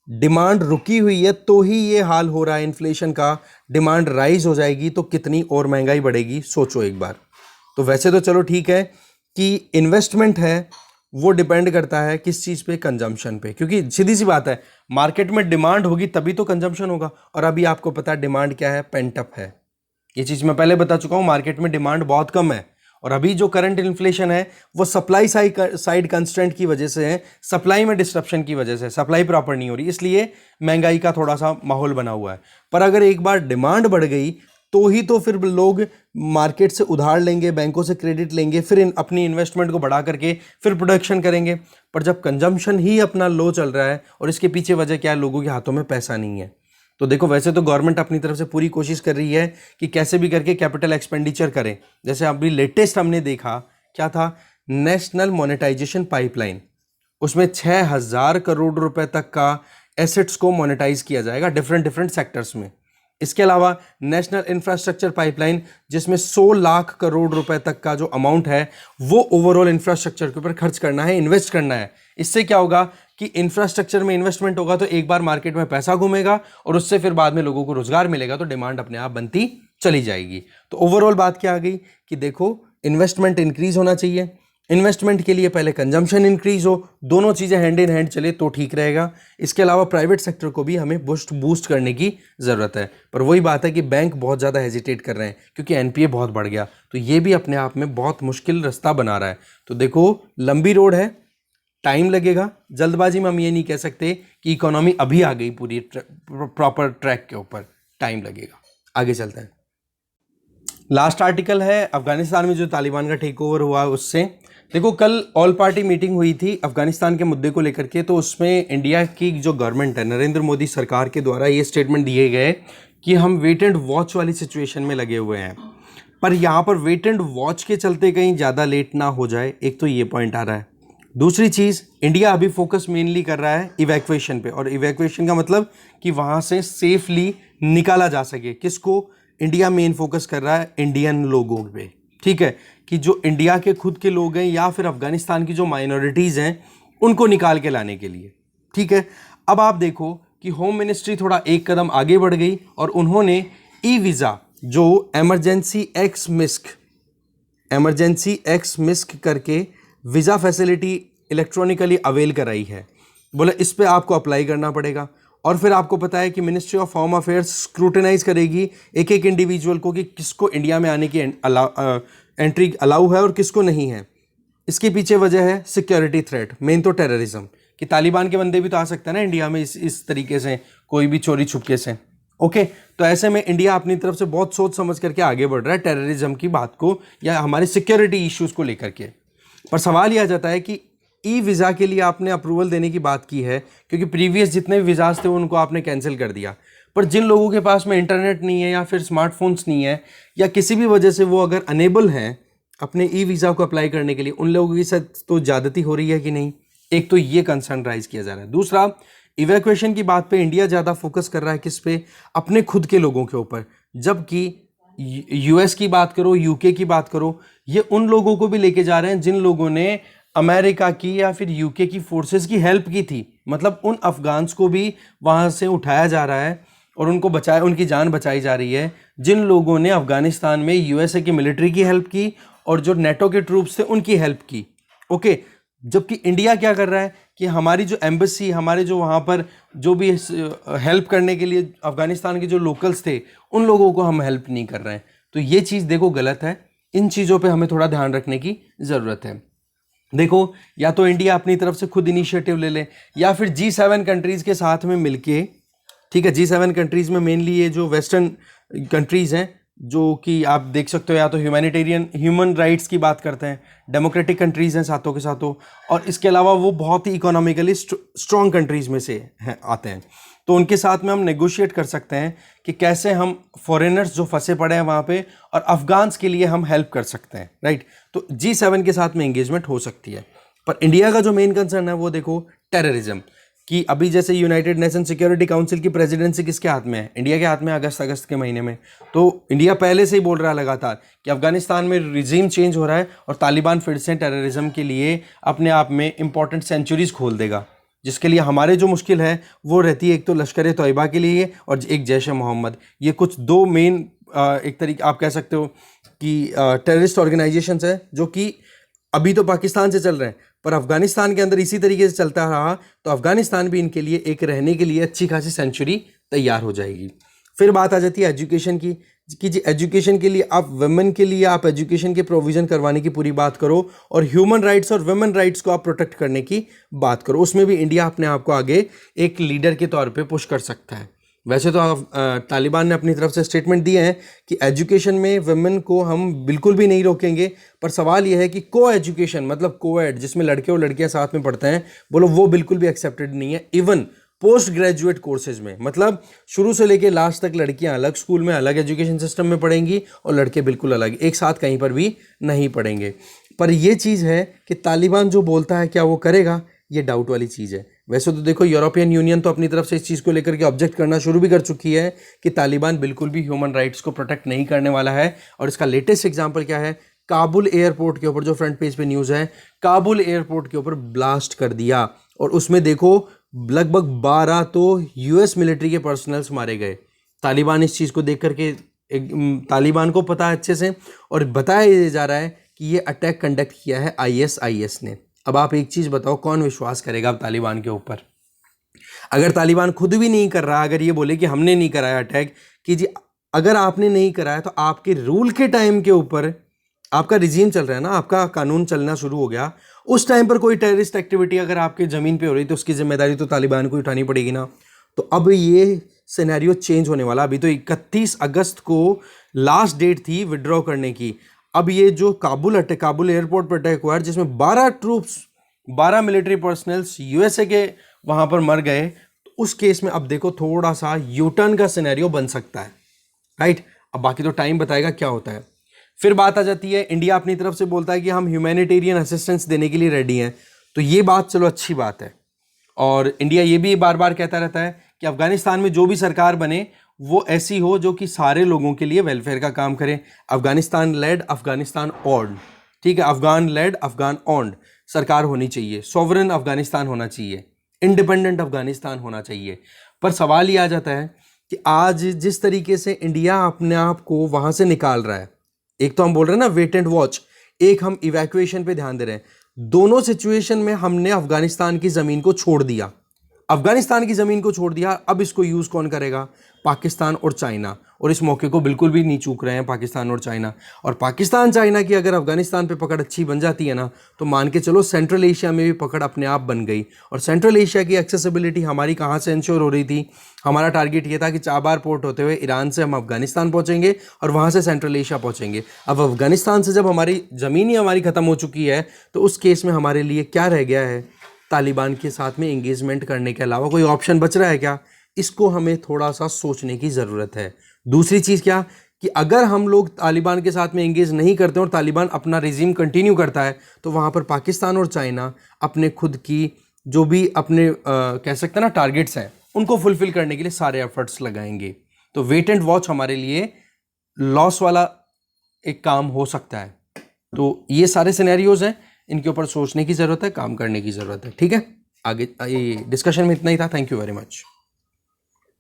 Speaker 1: डिमांड रुकी हुई है, तो ही ये हाल हो रहा है इन्फ्लेशन का। डिमांड राइज हो जाएगी तो कितनी और महंगाई बढ़ेगी, सोचो एक बार। तो वैसे तो चलो ठीक है कि इन्वेस्टमेंट है वो डिपेंड करता है किस चीज़ पे, कंजम्पशन पे, क्योंकि सीधी सी बात है मार्केट में डिमांड होगी तभी तो कंजम्पशन होगा। और अभी आपको पता है डिमांड क्या है, पेंटअप है। ये चीज़ मैं पहले बता चुका हूँ, मार्केट में डिमांड बहुत कम है, और अभी जो करंट इन्फ्लेशन है वो सप्लाई साइड कंस्ट्रेंट की वजह से है, सप्लाई में डिस्ट्रप्शन की वजह से, सप्लाई प्रॉपर नहीं हो रही, इसलिए महंगाई का थोड़ा सा माहौल बना हुआ है। पर अगर एक बार डिमांड बढ़ गई तो ही तो फिर लोग मार्केट से उधार लेंगे, बैंकों से क्रेडिट लेंगे, फिर अपनी इन्वेस्टमेंट को बढ़ा करके फिर प्रोडक्शन करेंगे। पर जब कंजम्पशन ही अपना लो चल रहा है, और इसके पीछे वजह क्या है, लोगों के हाथों में पैसा नहीं है। तो देखो वैसे तो गवर्नमेंट अपनी तरफ से पूरी कोशिश कर रही है कि कैसे भी करके कैपिटल एक्सपेंडिचर करें। जैसे अभी लेटेस्ट हमने देखा क्या था, नेशनल मोनेटाइजेशन पाइपलाइन, उसमें 6,000 करोड़ रुपए तक का एसेट्स को मोनेटाइज किया जाएगा डिफरेंट सेक्टर्स में। इसके अलावा नेशनल इंफ्रास्ट्रक्चर पाइपलाइन, जिसमें 100 लाख करोड़ रुपए तक का जो अमाउंट है वो ओवरऑल इंफ्रास्ट्रक्चर के ऊपर खर्च करना है, इन्वेस्ट करना है। इससे क्या होगा कि इंफ्रास्ट्रक्चर में इन्वेस्टमेंट होगा तो एक बार मार्केट में पैसा घूमेगा, और उससे फिर बाद में लोगों को रोजगार मिलेगा, तो डिमांड अपने आप बनती चली जाएगी। तो ओवरऑल बात क्या आ गई कि देखो इन्वेस्टमेंट इंक्रीज होना चाहिए, इन्वेस्टमेंट के लिए पहले कंजम्पशन इंक्रीज हो, दोनों चीज़ें हैंड इन हैंड चले तो ठीक रहेगा। इसके अलावा प्राइवेट सेक्टर को भी हमें बूस्ट करने की ज़रूरत है। पर वही बात है कि बैंक बहुत ज़्यादा हेजिटेट कर रहे हैं क्योंकि एनपीए बहुत बढ़ गया, तो ये भी अपने आप में बहुत मुश्किल रास्ता बना रहा है। तो देखो लंबी रोड है, टाइम लगेगा, जल्दबाजी में हम ये नहीं कह सकते कि इकोनॉमी अभी आ गई पूरी प्रॉपर ट्रैक के ऊपर, टाइम लगेगा। आगे चलते हैं। लास्ट आर्टिकल है अफगानिस्तान में जो तालिबान का टेक ओवर हुआ उससे। देखो कल ऑल पार्टी मीटिंग हुई थी अफगानिस्तान के मुद्दे को लेकर के, तो उसमें इंडिया की जो गवर्नमेंट है, नरेंद्र मोदी सरकार के द्वारा ये स्टेटमेंट दिए गए कि हम वेट एंड वॉच वाली सिचुएशन में लगे हुए हैं। पर यहाँ पर वेट एंड वॉच के चलते कहीं ज़्यादा लेट ना हो जाए, एक तो ये पॉइंट आ रहा है। दूसरी चीज़, इंडिया अभी फोकस मेनली कर रहा है इवैक्यूएशन पे, और इवैक्यूएशन का मतलब कि वहाँ से सेफली निकाला जा सके। किसको? इंडिया मेन फोकस कर रहा है इंडियन लोगों पे, ठीक है, कि जो इंडिया के खुद के लोग हैं या फिर अफगानिस्तान की जो माइनॉरिटीज़ हैं उनको निकाल के लाने के लिए, ठीक है। अब आप देखो कि होम मिनिस्ट्री थोड़ा एक कदम आगे बढ़ गई और उन्होंने ई वीज़ा जो इमरजेंसी एक्स मिस्क करके वीज़ा फैसिलिटी इलेक्ट्रॉनिकली अवेल कराई है। बोले इस पे आपको अप्लाई करना पड़ेगा, और फिर आपको पता है कि ministry of home affairs scrutinise करेगी एक एक इंडिविजुअल को कि किसको इंडिया में आने की एंट्री अलाउ है और किसको नहीं है। इसके पीछे वजह है सिक्योरिटी थ्रेट, मेन तो टेररिज्म, कि तालिबान के बंदे भी तो आ सकते हैं ना इंडिया में इस तरीके से, कोई भी चोरी छुपके से। ओके, तो ऐसे में इंडिया अपनी तरफ से बहुत सोच समझ करके आगे बढ़ रहा है टेररिज्म की बात को या हमारे सिक्योरिटी इश्यूज़ को लेकर के। पर सवाल यह आ जाता है कि ई वीज़ा के लिए आपने अप्रूवल देने की बात की है, क्योंकि प्रीवियस जितने भी वीज़ाज थे उनको आपने कैंसिल कर दिया। पर जिन लोगों के पास में इंटरनेट नहीं है या फिर स्मार्टफोन्स नहीं है या किसी भी वजह से वो अगर अनेबल हैं अपने ई वीज़ा को अप्लाई करने के लिए, उन लोगों के साथ तो ज़्यादती हो रही है कि नहीं। एक तो ये कंसर्न राइज किया जा रहा है। दूसरा, इवैक्यूएशन की बात पे इंडिया ज़्यादा फोकस कर रहा है किस पे? अपने खुद के लोगों के ऊपर, जबकि यूएस की बात करो, यूके की बात करो, ये उन लोगों को भी लेके जा रहे हैं जिन लोगों ने अमेरिका की या फिर यूके की फोर्सेस की हेल्प की थी। मतलब उन अफगान्स को भी वहाँ से उठाया जा रहा है और उनकी जान बचाई जा रही है जिन लोगों ने अफगानिस्तान में यूएसए की मिलिट्री की हेल्प की और जो नेटो के ट्रूप्स थे उनकी हेल्प की। ओके, जबकि इंडिया क्या कर रहा है कि हमारी जो एम्बेसी, हमारे जो वहाँ पर जो भी हेल्प करने के लिए अफगानिस्तान के जो लोकल्स थे उन लोगों को हम हेल्प नहीं कर रहे हैं। तो ये चीज़ देखो गलत है, इन चीज़ों पे हमें थोड़ा ध्यान रखने की ज़रूरत है। देखो, या तो इंडिया अपनी तरफ से खुद इनिशिएटिव ले ले, या फिर G7 कंट्रीज़ के साथ में मिलके, ठीक है, G7 कंट्रीज़ में मेनली ये जो वेस्टर्न कंट्रीज़ हैं जो कि आप देख सकते हो, या तो ह्यूमैनिटेरियन ह्यूमन राइट्स की बात करते हैं, डेमोक्रेटिक कंट्रीज़ हैं साथों के साथों, और इसके अलावा वो बहुत ही इकोनॉमिकली स्ट्रॉन्ग कंट्रीज़ में से हैं आते हैं। तो उनके साथ में हम नेगोशिएट कर सकते हैं कि कैसे हम फॉरेनर्स जो फंसे पड़े हैं वहाँ पे और अफगान्स के लिए हम हेल्प कर सकते हैं, राइट। तो G7 के साथ में एंगेजमेंट हो सकती है। पर इंडिया का जो मेन कंसर्न है वो देखो टेररिज्म कि अभी जैसे यूनाइटेड नेशन सिक्योरिटी काउंसिल की प्रेसिडेंसी किसके हाथ में है? इंडिया के हाथ में, अगस्त के महीने में। तो इंडिया पहले से ही बोल रहा है लगातार कि अफगानिस्तान में रिजीम चेंज हो रहा है और तालिबान फिर से टेररिज्म के लिए अपने आप में इंपॉर्टेंट सेंचुरीज खोल देगा, जिसके लिए हमारे जो मुश्किल है वो रहती है एक तो लश्कर तैयबा के लिए और एक जैश ए मोहम्मद। ये कुछ दो मेन एक तरीके आप कह सकते हो कि टेररिस्ट ऑर्गेनाइजेशंस है जो कि अभी तो पाकिस्तान से चल रहे हैं, पर अफगानिस्तान के अंदर इसी तरीके से चलता रहा तो अफगानिस्तान भी इनके लिए एक रहने के लिए अच्छी खासी सेंचुरी तैयार हो जाएगी। फिर बात आ जाती है एजुकेशन की कि जी एजुकेशन के लिए आप वुमेन के लिए आप एजुकेशन के प्रोविज़न करवाने की पूरी बात करो और ह्यूमन राइट्स और वुमेन राइट्स को आप प्रोटेक्ट करने की बात करो। उसमें भी इंडिया अपने आप को आगे एक लीडर के तौर पे पुश कर सकता है। वैसे तो तालिबान ने अपनी तरफ से स्टेटमेंट दिए हैं कि एजुकेशन में वुमेन को हम बिल्कुल भी नहीं रोकेंगे, पर सवाल यह है कि को एजुकेशन मतलब कोएड जिसमें लड़के और लड़कियां साथ में पढ़ते हैं, बोलो वो बिल्कुल भी एक्सेप्टेड नहीं है। इवन पोस्ट ग्रेजुएट कोर्सेज में मतलब शुरू से लेके लास्ट तक लड़कियां अलग स्कूल में अलग एजुकेशन सिस्टम में पढ़ेंगी और लड़के बिल्कुल अलग, एक साथ कहीं पर भी नहीं पढ़ेंगे। पर यह चीज़ है कि तालिबान जो बोलता है क्या वो करेगा, ये डाउट वाली चीज़ है। वैसे तो देखो यूरोपियन यूनियन तो अपनी तरफ से इस चीज़ को लेकर के ऑब्जेक्ट करना शुरू भी कर चुकी है कि तालिबान बिल्कुल भी ह्यूमन राइट्स को प्रोटेक्ट नहीं करने वाला है। और इसका लेटेस्ट एग्जांपल क्या है, काबुल एयरपोर्ट के ऊपर जो फ्रंट पेज पे न्यूज़ है, काबुल एयरपोर्ट के ऊपर ब्लास्ट कर दिया और उसमें देखो लगभग 12 तो यूएस मिलिट्री के पर्सनल्स मारे गए। तालिबान इस चीज़ को देख करके तालिबान को पता है अच्छे से और बताया जा रहा है कि ये अटैक कंडक्ट किया है ISIS ने। अब आप एक चीज़ बताओ, कौन विश्वास करेगा अब तालिबान के ऊपर? अगर तालिबान खुद भी नहीं कर रहा, अगर ये बोले कि हमने नहीं कराया अटैक, कि जी अगर आपने नहीं कराया तो आपके रूल के टाइम के ऊपर आपका रिजीम चल रहा है ना, आपका कानून चलना शुरू हो गया, उस टाइम पर कोई टेररिस्ट एक्टिविटी अगर आपके ज़मीन पे हो रही तो उसकी जिम्मेदारी तो तालिबान को उठानी पड़ेगी ना। तो अब ये सिनेरियो चेंज होने वाला। अभी तो 31 अगस्त को लास्ट डेट थी विड्रॉ करने की। अब ये जो काबुल एयरपोर्ट पर अटैक हुआ है जिसमें 12 ट्रूप्स 12 मिलिट्री पर्सनल्स USA के वहाँ पर मर गए, तो उस केस में अब देखो थोड़ा सा यूटर्न का सिनेरियो बन सकता है, राइट। अब बाकी तो टाइम बताएगा क्या होता है। फिर बात आ जाती है, इंडिया अपनी तरफ से बोलता है कि हम ह्यूमैनिटेरियन असिस्टेंस देने के लिए रेडी हैं। तो ये बात चलो अच्छी बात है, और इंडिया ये भी बार बार कहता रहता है कि अफगानिस्तान में जो भी सरकार बने वो ऐसी हो जो कि सारे लोगों के लिए वेलफेयर का काम करे। अफगानिस्तान लेड अफगानिस्तान ऑन्ड, ठीक है, अफगान लेड अफगान ऑन्ड सरकार होनी चाहिए, सॉवरन अफगानिस्तान होना चाहिए, इंडिपेंडेंट अफगानिस्तान होना चाहिए। पर सवाल ये आ जाता है कि आज जिस तरीके से इंडिया अपने आप को वहाँ से निकाल रहा है, एक तो हम बोल रहे हैं ना वेट एंड वॉच, एक हम इवैक्यूएशन पे ध्यान दे रहे हैं। दोनों सिचुएशन में हमने अफगानिस्तान की ज़मीन को छोड़ दिया, अफगानिस्तान की ज़मीन को छोड़ दिया। अब इसको यूज़ कौन करेगा? पाकिस्तान और चाइना, और इस मौके को बिल्कुल भी नहीं चूक रहे हैं पाकिस्तान और चाइना। और पाकिस्तान चाइना की अगर अफगानिस्तान पे पकड़ अच्छी बन जाती है ना, तो मान के चलो सेंट्रल एशिया में भी पकड़ अपने आप बन गई। और सेंट्रल एशिया की एक्सेसिबिलिटी हमारी कहाँ से इंश्योर हो रही थी? हमारा टारगेट ये था कि चाबार पोर्ट होते हुए ईरान से हम अफगानिस्तान पहुँचेंगे और वहाँ से सेंट्रल एशिया पहुँचेंगे। अब अफगानिस्तान से जब हमारी ज़मीन ही हमारी ख़त्म हो चुकी है, तो उस केस में हमारे लिए क्या रह गया है? तालिबान के साथ में एंगेजमेंट करने के अलावा कोई ऑप्शन बच रहा है क्या? इसको हमें थोड़ा सा सोचने की ज़रूरत है। दूसरी चीज़ क्या कि अगर हम लोग तालिबान के साथ में एंगेज नहीं करते और तालिबान अपना रिजीम कंटिन्यू करता है, तो वहाँ पर पाकिस्तान और चाइना अपने खुद की जो भी अपने कह सकते हैं ना टारगेट्स हैं, उनको फुलफिल करने के लिए सारे एफर्ट्स लगाएंगे। तो वेट एंड वॉच हमारे लिए लॉस वाला एक काम हो सकता है। तो ये सारे सिनेरियोज हैं, इनके ऊपर सोचने की ज़रूरत है, काम करने की ज़रूरत है। ठीक है, आगे ये डिस्कशन में इतना ही था। Thank you very much.